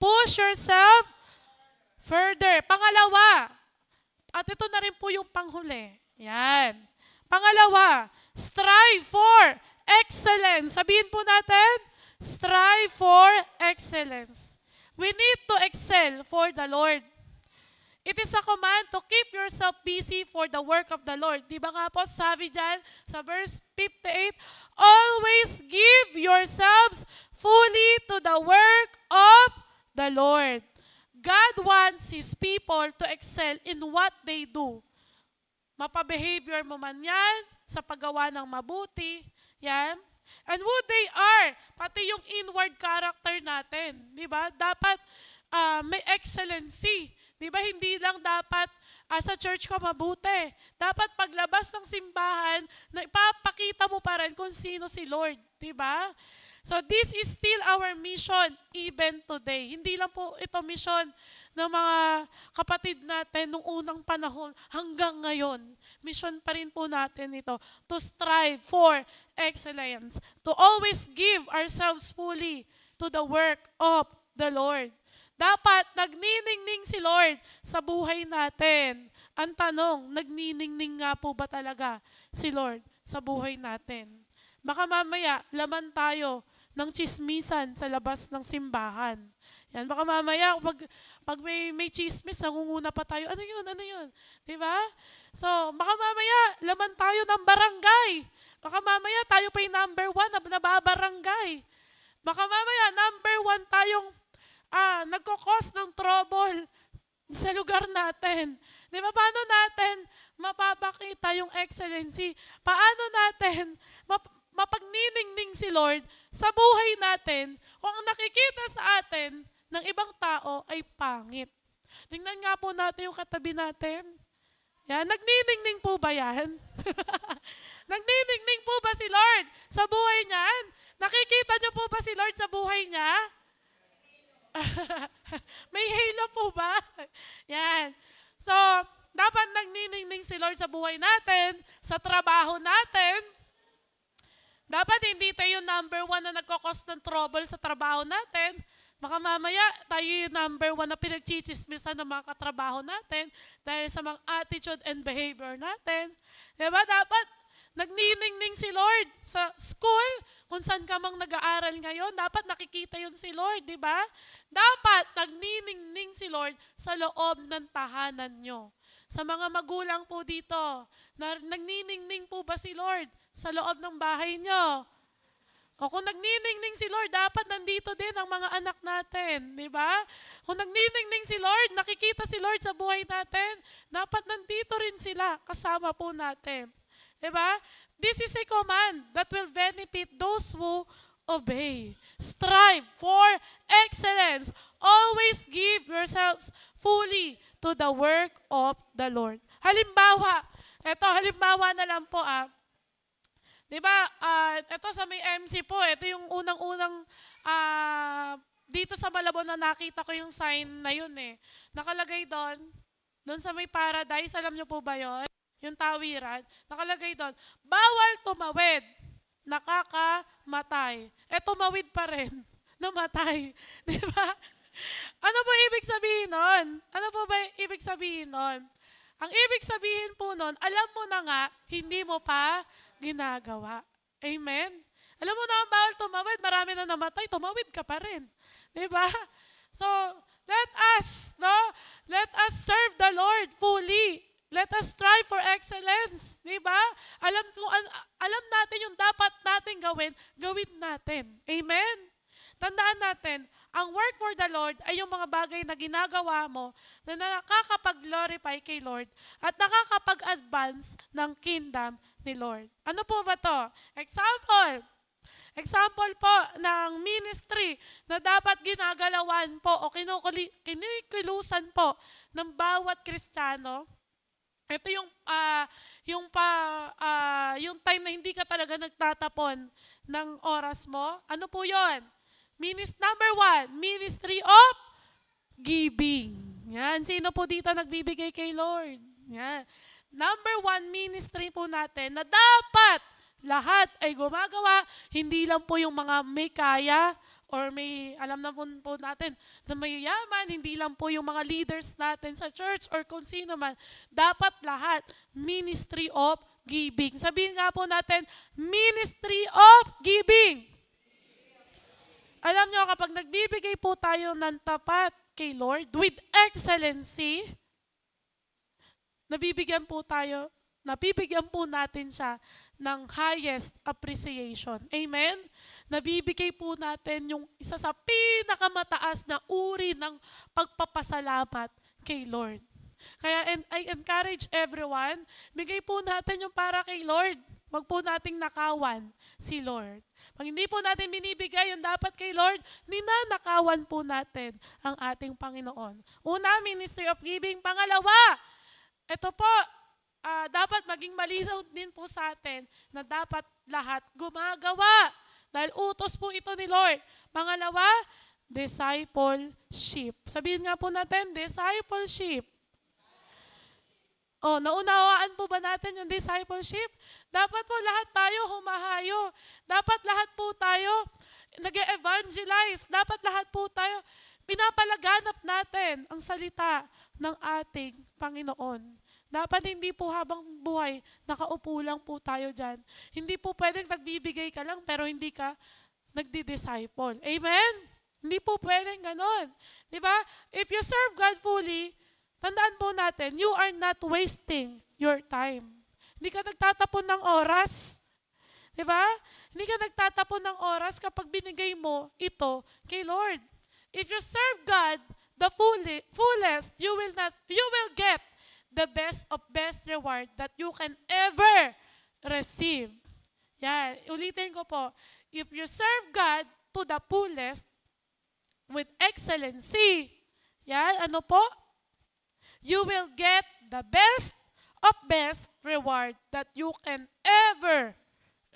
push yourself further. Pangalawa, at ito na rin po yung panghuli. Yan. Pangalawa, strive for excellence. Sabihin po natin, strive for excellence. We need to excel for the Lord. It is a command to keep yourself busy for the work of the Lord. Di ba nga po, sabi dyan sa verse 58, always give yourselves fully to the work of the Lord. God wants His people to excel in what they do. Mapabehavior mo man yan, sa paggawa ng mabuti, yan. And who they are, pati yung inward character natin. Di ba? Dapat may excellency. Di ba? Hindi lang dapat sa church ka mabuti. Dapat paglabas ng simbahan, na ipapakita mo pa rin kung sino si Lord. Di ba? So this is still our mission even today. Hindi lang po ito mission ng mga kapatid natin nung unang panahon hanggang ngayon. Mission pa rin po natin ito. To strive for excellence. To always give ourselves fully to the work of the Lord. Dapat nagniningning si Lord sa buhay natin. Ang tanong, nagniningning nga po ba talaga si Lord sa buhay natin? Baka mamaya, laman tayo ng chismisan sa labas ng simbahan. Yan, baka mamaya, pag may chismis, nangunguna pa tayo, ano yun, ano yun? Diba? So, baka mamaya, laman tayo ng barangay. Baka mamaya, tayo pa yung number 1 na nababarangay. Baka mamaya, number 1 tayong nagkakos ng trouble sa lugar natin. Di ba? Paano natin mapapakita yung excellency? Paano natin mapagniningning si Lord sa buhay natin kung ang nakikita sa atin ng ibang tao ay pangit? Tingnan nga po natin yung katabi natin. Yan, nagniningning po ba yan? Nagniningning po ba si Lord sa buhay niyan? Nakikita niyo po ba si Lord sa buhay niya? May halo po ba? Yan. So, dapat nagniningning si Lord sa buhay natin, sa trabaho natin. Dapat hindi tayo number 1 na nagkakos ng trouble sa trabaho natin. Baka mamaya tayo yung number 1 na pinagchichismisan ng mga katrabaho natin dahil sa mga attitude and behavior natin. Diba? Dapat nagniningning si Lord sa school, kung saan ka mang nag-aaral ngayon, dapat nakikita yun si Lord, di ba? Dapat nagniningning si Lord sa loob ng tahanan nyo. Sa mga magulang po dito, nagniningning po ba si Lord sa loob ng bahay nyo? O kung nagniningning si Lord, dapat nandito din ang mga anak natin, di ba? Kung nagniningning si Lord, nakikita si Lord sa buhay natin, dapat nandito rin sila, kasama po natin. Diba? This is a command that will benefit those who obey. Strive for excellence. Always give yourselves fully to the work of the Lord. Halimbawa, halimbawa na lang po Diba, ito sa may MC po, ito yung unang-unang dito sa Malabon na nakita ko yung sign na yun eh. Nakalagay doon sa may Paradise, alam niyo po ba yun? Yung tawiran, nakalagay doon, bawal tumawid, nakakamatay. Tumawid pa rin, namatay. Di ba? Ano po ibig sabihin nun? Ano po ba ibig sabihin nun? Ang ibig sabihin po nun, alam mo na nga, hindi mo pa ginagawa. Amen? Alam mo na ang bawal tumawid, marami na namatay, tumawid ka pa rin. Di ba? So, let us serve the Lord fully. Let us strive for excellence. Di ba? Alam natin yung dapat natin gawin natin. Amen? Tandaan natin, ang work for the Lord ay yung mga bagay na ginagawa mo na nakakapag-glorify kay Lord at nakakapag-advance ng kingdom ni Lord. Ano po ba to? Example po ng ministry na dapat ginagalawan po o kinikilusan po ng bawat Kristiyano. Ito yung time na hindi ka talaga nagtatapon ng oras mo. Ano po yun? Number 1, ministry of giving. Yan. Sino po dito nagbibigay kay Lord? Yan. Number 1, ministry po natin na dapat lahat ay gumagawa. Hindi lang po yung mga may kaya or may, alam na po natin, na mayayaman, hindi lang po yung mga leaders natin sa church or kung sino man. Dapat lahat, ministry of giving. Sabihin nga po natin, ministry of giving. Alam nyo, kapag nagbibigay po tayo ng tapat kay Lord with excellency, nabibigyan po natin siya ng highest appreciation. Amen? Nabibigay po natin yung isa sa pinakamataas na uri ng pagpapasalamat kay Lord. Kaya I encourage everyone, bigay po natin yung para kay Lord. Wag po nating nakawan si Lord. Pag hindi po natin binibigay yung dapat kay Lord, ninanakawan po natin ang ating Panginoon. Una, ministry of giving. Pangalawa, ito po, dapat maging malinaw din po sa atin na dapat lahat gumagawa. Dahil utos po ito ni Lord. Pangalawa, discipleship. Sabihin nga po natin, discipleship. Naunawaan po ba natin yung discipleship? Dapat po lahat tayo humahayo. Dapat lahat po tayo nag-evangelize. Dapat lahat po tayo pinapalaganap natin ang salita ng ating Panginoon. Dapat hindi po habang buhay, nakaupo lang po tayo dyan. Hindi po pwedeng nagbibigay ka lang pero hindi ka nagdi-disciple. Amen? Hindi po pwedeng ganon. Di ba? If you serve God fully, tandaan po natin, you are not wasting your time. Hindi ka nagtatapon ng oras. Diba? Hindi ka nagtatapon ng oras kapag binigay mo ito kay Lord. If you serve God the fullest, you will get the best of best reward that you can ever receive. Yan. Ulitin ko po. If you serve God to the fullest with excellency, yan, ano po? You will get the best of best reward that you can ever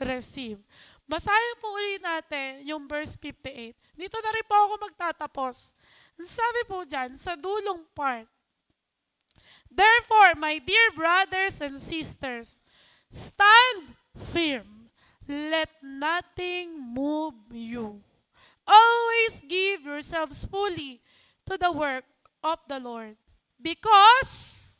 receive. Basahin po ulit natin yung verse 58. Dito na rin po ako magtatapos. Sabi po dyan, sa dulong part, therefore, my dear brothers and sisters, stand firm. Let nothing move you. Always give yourselves fully to the work of the Lord. Because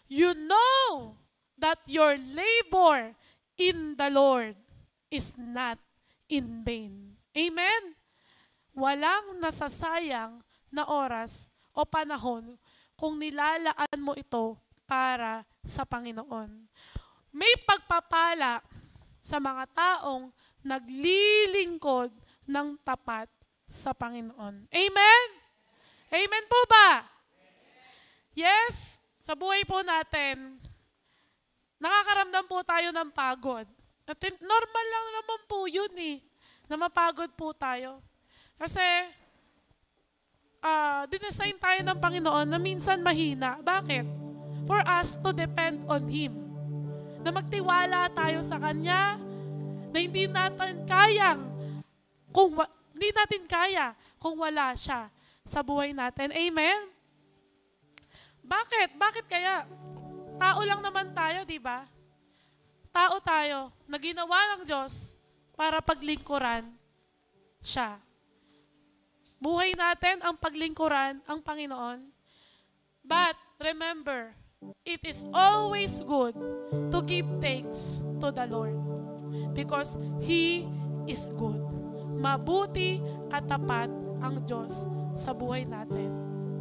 you know that your labor in the Lord is not in vain. Amen? Walang nasasayang na oras o panahon kung nilalaan mo ito para sa Panginoon. May pagpapala sa mga taong naglilingkod ng tapat sa Panginoon. Amen? Amen po ba? Yes, sa buhay po natin, nakakaramdam po tayo ng pagod. At normal lang naman po yun na mapagod po tayo. Kasi, dinesign tayo ng Panginoon na minsan mahina. Bakit? For us to depend on Him. Na magtiwala tayo sa Kanya, na hindi natin kaya kung wala siya sa buhay natin. Amen? Bakit? Bakit kaya? Tao lang naman tayo, di ba? Tao tayo na ginawa ng Diyos para paglingkuran siya. Buhay natin ang paglingkuran ang Panginoon. But remember, it is always good to give thanks to the Lord because He is good. Mabuti at tapat ang Diyos sa buhay natin.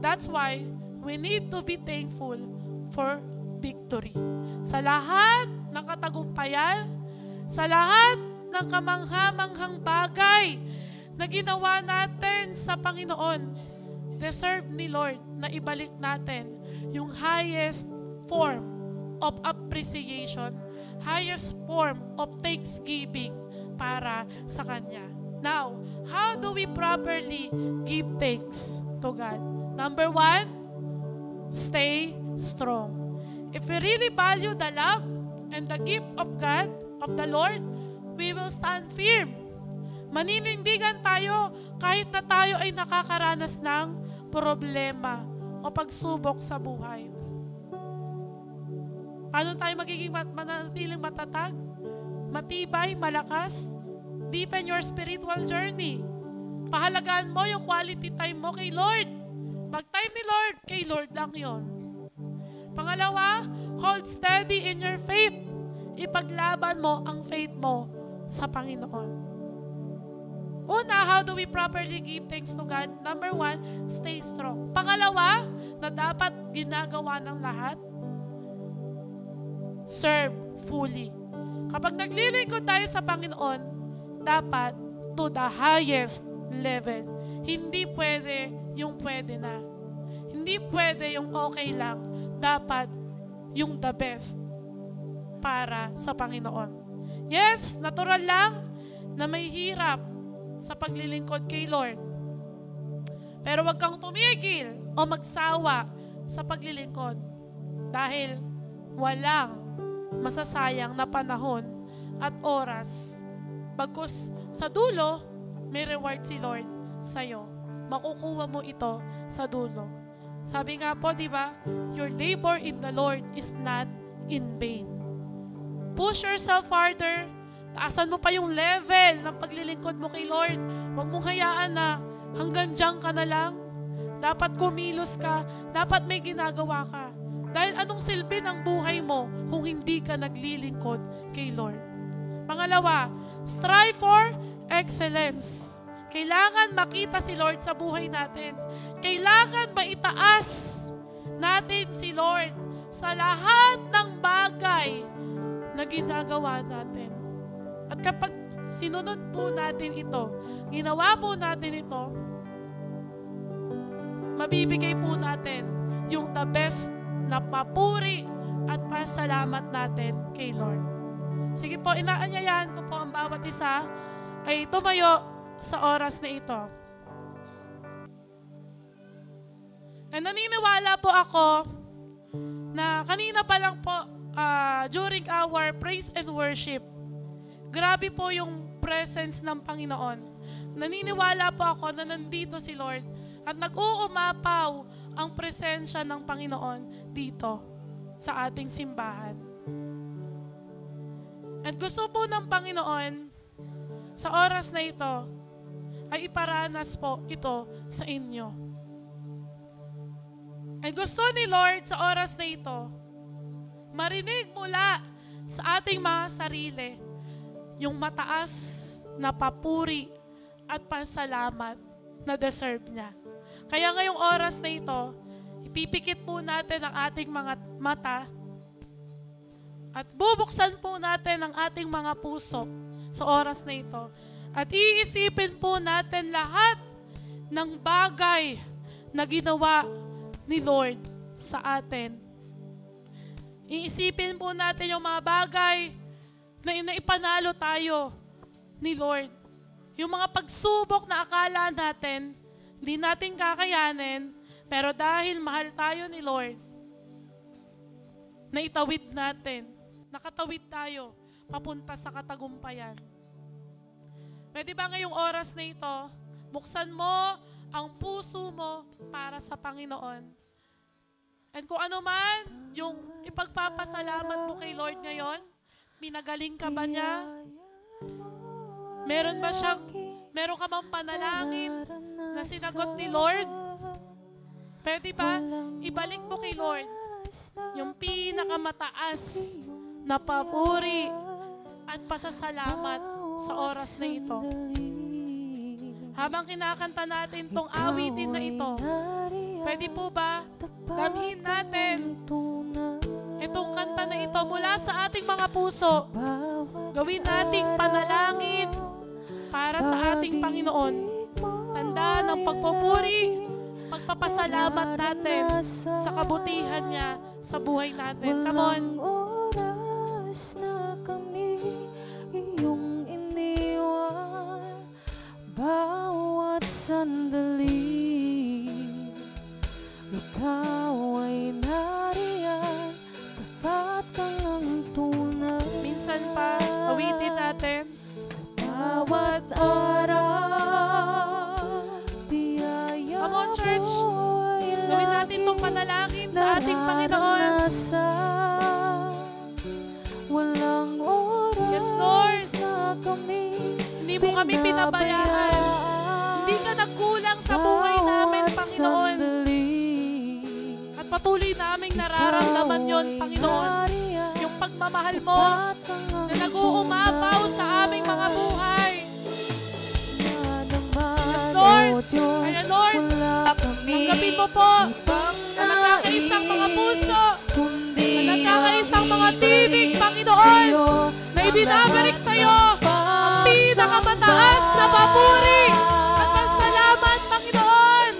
That's why we need to be thankful for victory. Sa lahat ng katagumpayan, sa lahat ng kamangha-manghang bagay na ginawa natin sa Panginoon, deserve ni Lord na ibalik natin yung highest form of appreciation, highest form of thanksgiving para sa Kanya. Now, how do we properly give thanks to God? Number 1, stay strong. If we really value the love and the gift of God, of the Lord, we will stand firm. Maninindigan tayo kahit na tayo ay nakakaranas ng problema o pagsubok sa buhay. Paano tayo magiging manatiling matatag, matibay, malakas? Deepen your spiritual journey. Pahalagaan mo yung quality time mo kay Lord. Pag time ni Lord, kay Lord lang yon. Pangalawa, Hold steady in your faith. Ipaglaban mo ang faith mo sa Panginoon. Una, how do we properly give thanks to God? Number 1, stay strong. Pangalawa, na dapat ginagawa ng lahat, serve fully. Kapag naglilingkod tayo sa Panginoon, dapat to the highest level. Hindi pwede yung pwede na. Hindi pwede yung okay lang. Dapat yung the best para sa Panginoon. Yes, natural lang na may hirap sa paglilingkod kay Lord. Pero wag kang tumigil o magsawa sa paglilingkod dahil walang masasayang na panahon at oras. Bagkus sa dulo, may reward si Lord sa'yo. Makukuha mo ito sa dulo. Sabi nga po, di ba? Your labor in the Lord is not in vain. Push yourself farther. Taasan mo pa yung level ng paglilingkod mo kay Lord. Huwag mong hayaan na hanggang dyan ka na lang. Dapat kumilos ka. Dapat may ginagawa ka. Dahil anong silbi ng buhay mo kung hindi ka naglilingkod kay Lord? Pangalawa, strive for excellence. Kailangan makita si Lord sa buhay natin. Kailangan maitaas natin si Lord sa lahat ng bagay na ginagawa natin. At kapag sinunod po natin ito, ginawa po natin ito, mabibigay po natin yung the best na papuri at pasalamat natin kay Lord. Sige po, inaanyayahan ko po ang bawat isa ay tumayo sa oras na ito. And naniniwala po ako na kanina pa lang po during our praise and worship, grabe po yung presence ng Panginoon. Naniniwala po ako na nandito si Lord at nag-uumapaw ang presensya ng Panginoon dito sa ating simbahan. At gusto po ng Panginoon sa oras na ito ay iparanas po ito sa inyo. At gusto ni Lord sa oras na ito marinig mula sa ating mga sarili yung mataas na papuri at pasalamat na deserve niya. Kaya ngayong oras na ito, ipipikit po natin ang ating mga mata at bubuksan po natin ang ating mga puso sa oras na ito. At iisipin po natin lahat ng bagay na ginawa ni Lord sa atin. Iisipin po natin yung mga bagay na ipanalo tayo ni Lord. Yung mga pagsubok na akala natin, hindi natin kakayanin, pero dahil mahal tayo ni Lord, naitawid natin, nakatawid tayo papunta sa katagumpayan. Pwede ba ngayong oras na ito, buksan mo ang puso mo para sa Panginoon? And kung ano man yung ipagpapasalamat mo kay Lord ngayon, pinagaling ka ba niya? Meron ka bang panalangin na sinagot ni Lord? Pwede ba ibalik mo kay Lord yung pinakamataas na papuri at pasasalamat sa oras na ito? Habang kinakanta natin tong awitin na ito, pwede po ba damhin natin itong kanta na ito mula sa ating mga puso? Gawin nating panalangin para sa ating Panginoon. Tanda ng pagpupuri, pagpapasalamat natin sa kabutihan niya sa buhay natin. Come on. Oras na kami iyong iniwan, bawat sandali ikaw ay nariyan, tapat ka lang tunay. Minsan pa, awitin natin. Bawat araw, biyaya Come on, church. mo ay Gawin natin itong panalangin sa ating Panginoon. naranasan. Walang oras Yes, Lord. na kami Hindi mo kami pinabayaan. Hindi ka nagkulang sa buhay namin, Panginoon. At patuloy naming nararamdaman ngayon, Panginoon, yung pagmamahal mo na nag-uumapaw sa aming mga buhay. Yes, Lord. Kaya, Lord, tanggapin mo po na nagkakaisang mga puso, na nagkakaisang mga tinig, Panginoon, na ibinabalik sa'yo ang pinakamataas na papuri at pasalamat, Panginoon.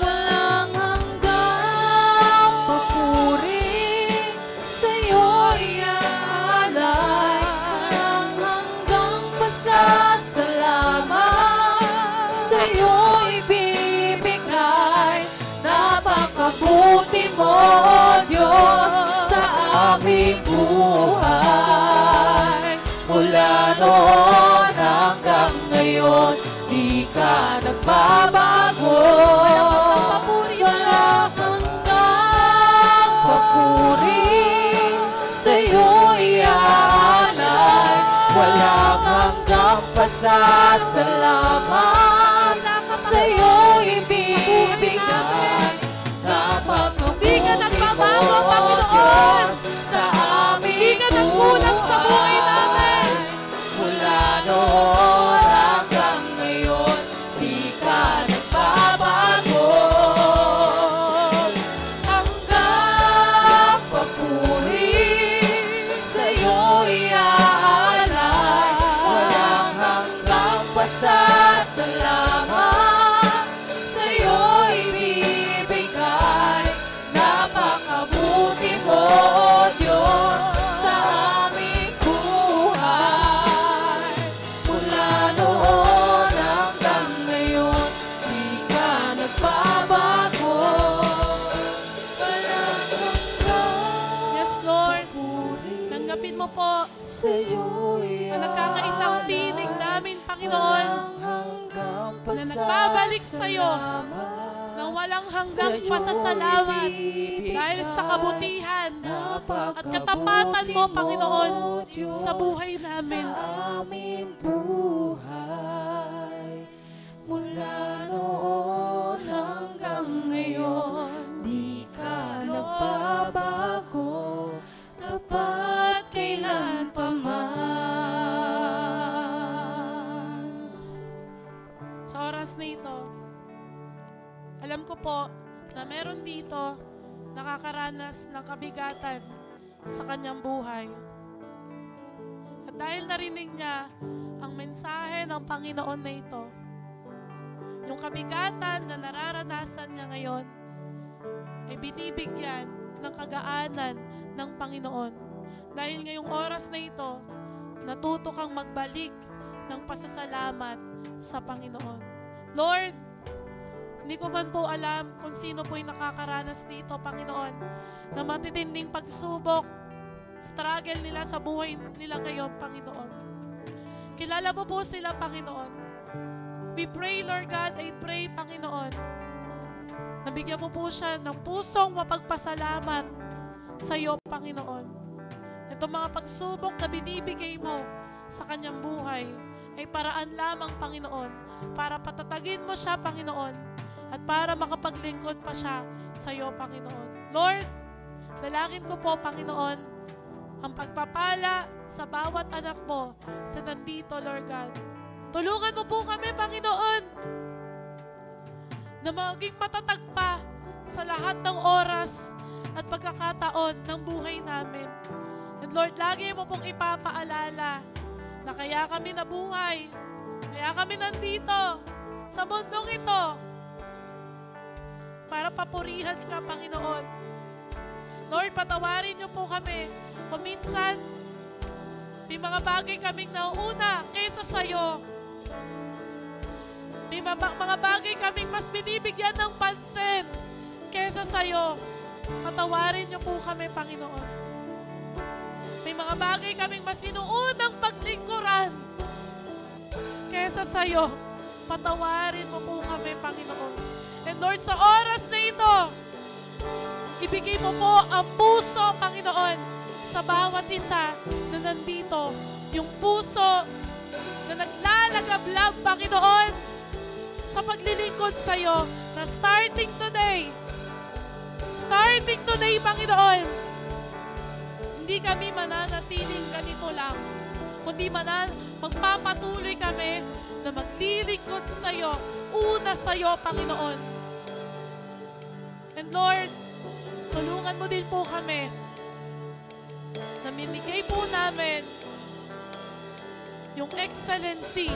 Walang hanggang papuri sa'yo'y alay. Walang hanggang pasasalamat sa'yo'y bibigay. Napakabuti mo, Diyos, sa aming buhay. Mula noon hanggang ngayon, di ka nagbabago. Walang hanggang papuri sa'yo'y alay. Walang hanggang pasasalamat sa'yo'y bibigay. Napakabuti mo, Diyos, sa aming buhay. Sa buhay namin. Mula noon hanggang ngayon, di ka nagbabago. Hanggang papuri sa'yo'y aalay. Walang hanggang pasasalamat sa'yo'y bibigay. Napakabuti mo, Diyos, sa aming buhay. Mula noon hanggang ngayon, di ka nagbabago. Walang hanggang Yes, Lord. Tanggapin mo po sa'yo'y na nagkakaisang tinig namin, Panginoon, na nagbabalik sa'yo ng walang hanggang pasasalamat dahil sa kabutihan at katapatan mo, Panginoon, sa buhay namin. aming buhay. Mula noon hanggang ngayon, di ka nagbabago. Tapat kailan pa man. Sa oras na ito, alam ko po na meron dito nakakaranas ng kabigatan sa kanyang buhay. At dahil narinig niya ang mensahe ng Panginoon na ito, yung kabigatan na nararanasan niya ngayon ay binibigyan ng kagaanan ng Panginoon. Dahil ngayong oras na ito, natuto kang magbalik ng pasasalamat sa Panginoon. Lord, hindi ko man po alam kung sino po'y nakakaranas dito, Panginoon, na matitinding pagsubok, struggle nila sa buhay nila ngayon, Panginoon. Kilala mo po sila, Panginoon. We pray, Lord God, I pray, Panginoon, nabigyan mo po siya ng pusong mapagpasalamat sa iyo, Panginoon. Itong mga pagsubok na binibigay mo sa kanyang buhay ay paraan lamang, Panginoon, para patatagin mo siya, Panginoon, at para makapaglingkod pa siya sa iyo, Panginoon. Lord, dalangin ko po, Panginoon, ang pagpapala sa bawat anak mo na nandito, Lord God. Tulungan mo po kami, Panginoon, na maging matatag pa sa lahat ng oras at pagkakataon ng buhay namin. And Lord, lagi mo pong ipapaalala na kaya kami nabuhay, kaya kami nandito sa mundong ito para papurihan ka, Panginoon. Lord, patawarin niyo po kami kung minsan may mga bagay kaming nauuna kaysa sa'yo. May mga bagay kaming mas binibigyan ng pansin kaysa sa'yo. Patawarin niyo po kami, Panginoon. May mga bagay kaming mas inuunang paglingkuran kaysa sa'yo. Patawarin mo po kami, Panginoon. And Lord, sa oras na ito, ibigay mo po ang puso, Panginoon, sa bawat isa na nandito. Yung puso na naglalagablab, Panginoon, sa paglilingkod sa iyo na starting today, Panginoon, hindi kami mananatiling ganito lang, kundi magpapatuloy kami na maglilingkod sa iyo, una sa iyo, Panginoon. And Lord, tulungan mo din po kami. Namimigay po namin yung excellency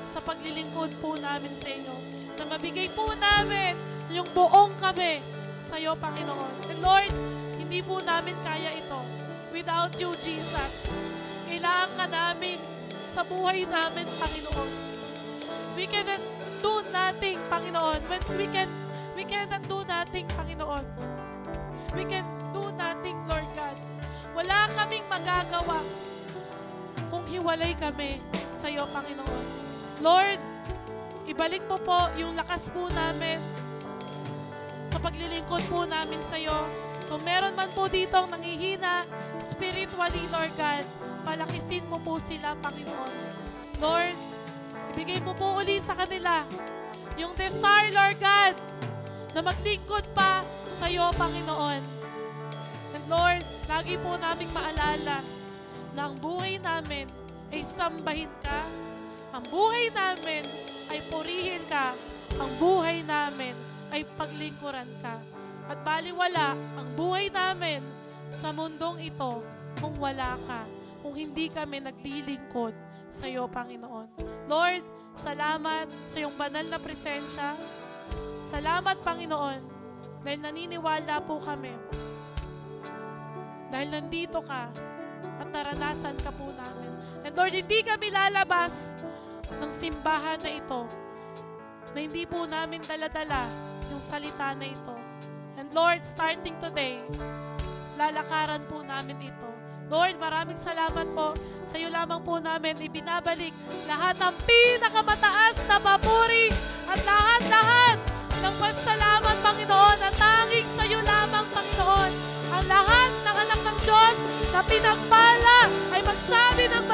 sa paglilingkod po namin sa inyo. Na mabigay po namin yung buong kami sa iyo, Panginoon. And Lord, hindi po namin kaya ito without you, Jesus. Kailangan ka namin sa buhay namin, Panginoon. We cannot do nothing, Panginoon. We cannot do nothing, Panginoon. We can do nothing, Lord God. Wala kaming magagawa kung hiwalay kami sa iyo, Panginoon. Lord, ibalik mo po yung lakas po namin sa paglilingkod po namin sa iyo. Kung meron man po dito ang nangihina spiritually, Lord God, palakisin mo po sila, Panginoon. Lord, ibigay mo po uli sa kanila yung desire, Lord God, na maglingkod pa sa iyo, Panginoon. And Lord, lagi po naming maalala na ang buhay namin ay sambahin ka, ang buhay namin ay purihin ka, ang buhay namin ay paglingkuran ka. At baliwala ang buhay namin sa mundong ito kung wala ka, kung hindi kami naglilingkod sa iyo, Panginoon. Lord, salamat sa iyong banal na presensya. Salamat, Panginoon, dahil naniniwala po kami. Dahil nandito ka at naranasan ka po namin. And Lord, hindi kami lalabas ng simbahan na ito na hindi po namin daladala yung salita na ito. And Lord, starting today, lalakaran po namin ito. Lord, maraming salamat po. Sa iyo lamang po namin ibinabalik lahat ng pinakamataas na papuri at lahat-lahat ng pasalamat, Panginoon, at tanging sa iyo lamang, Panginoon. Ang lahat ng anak ng Diyos na pinagpala ay magsabi ng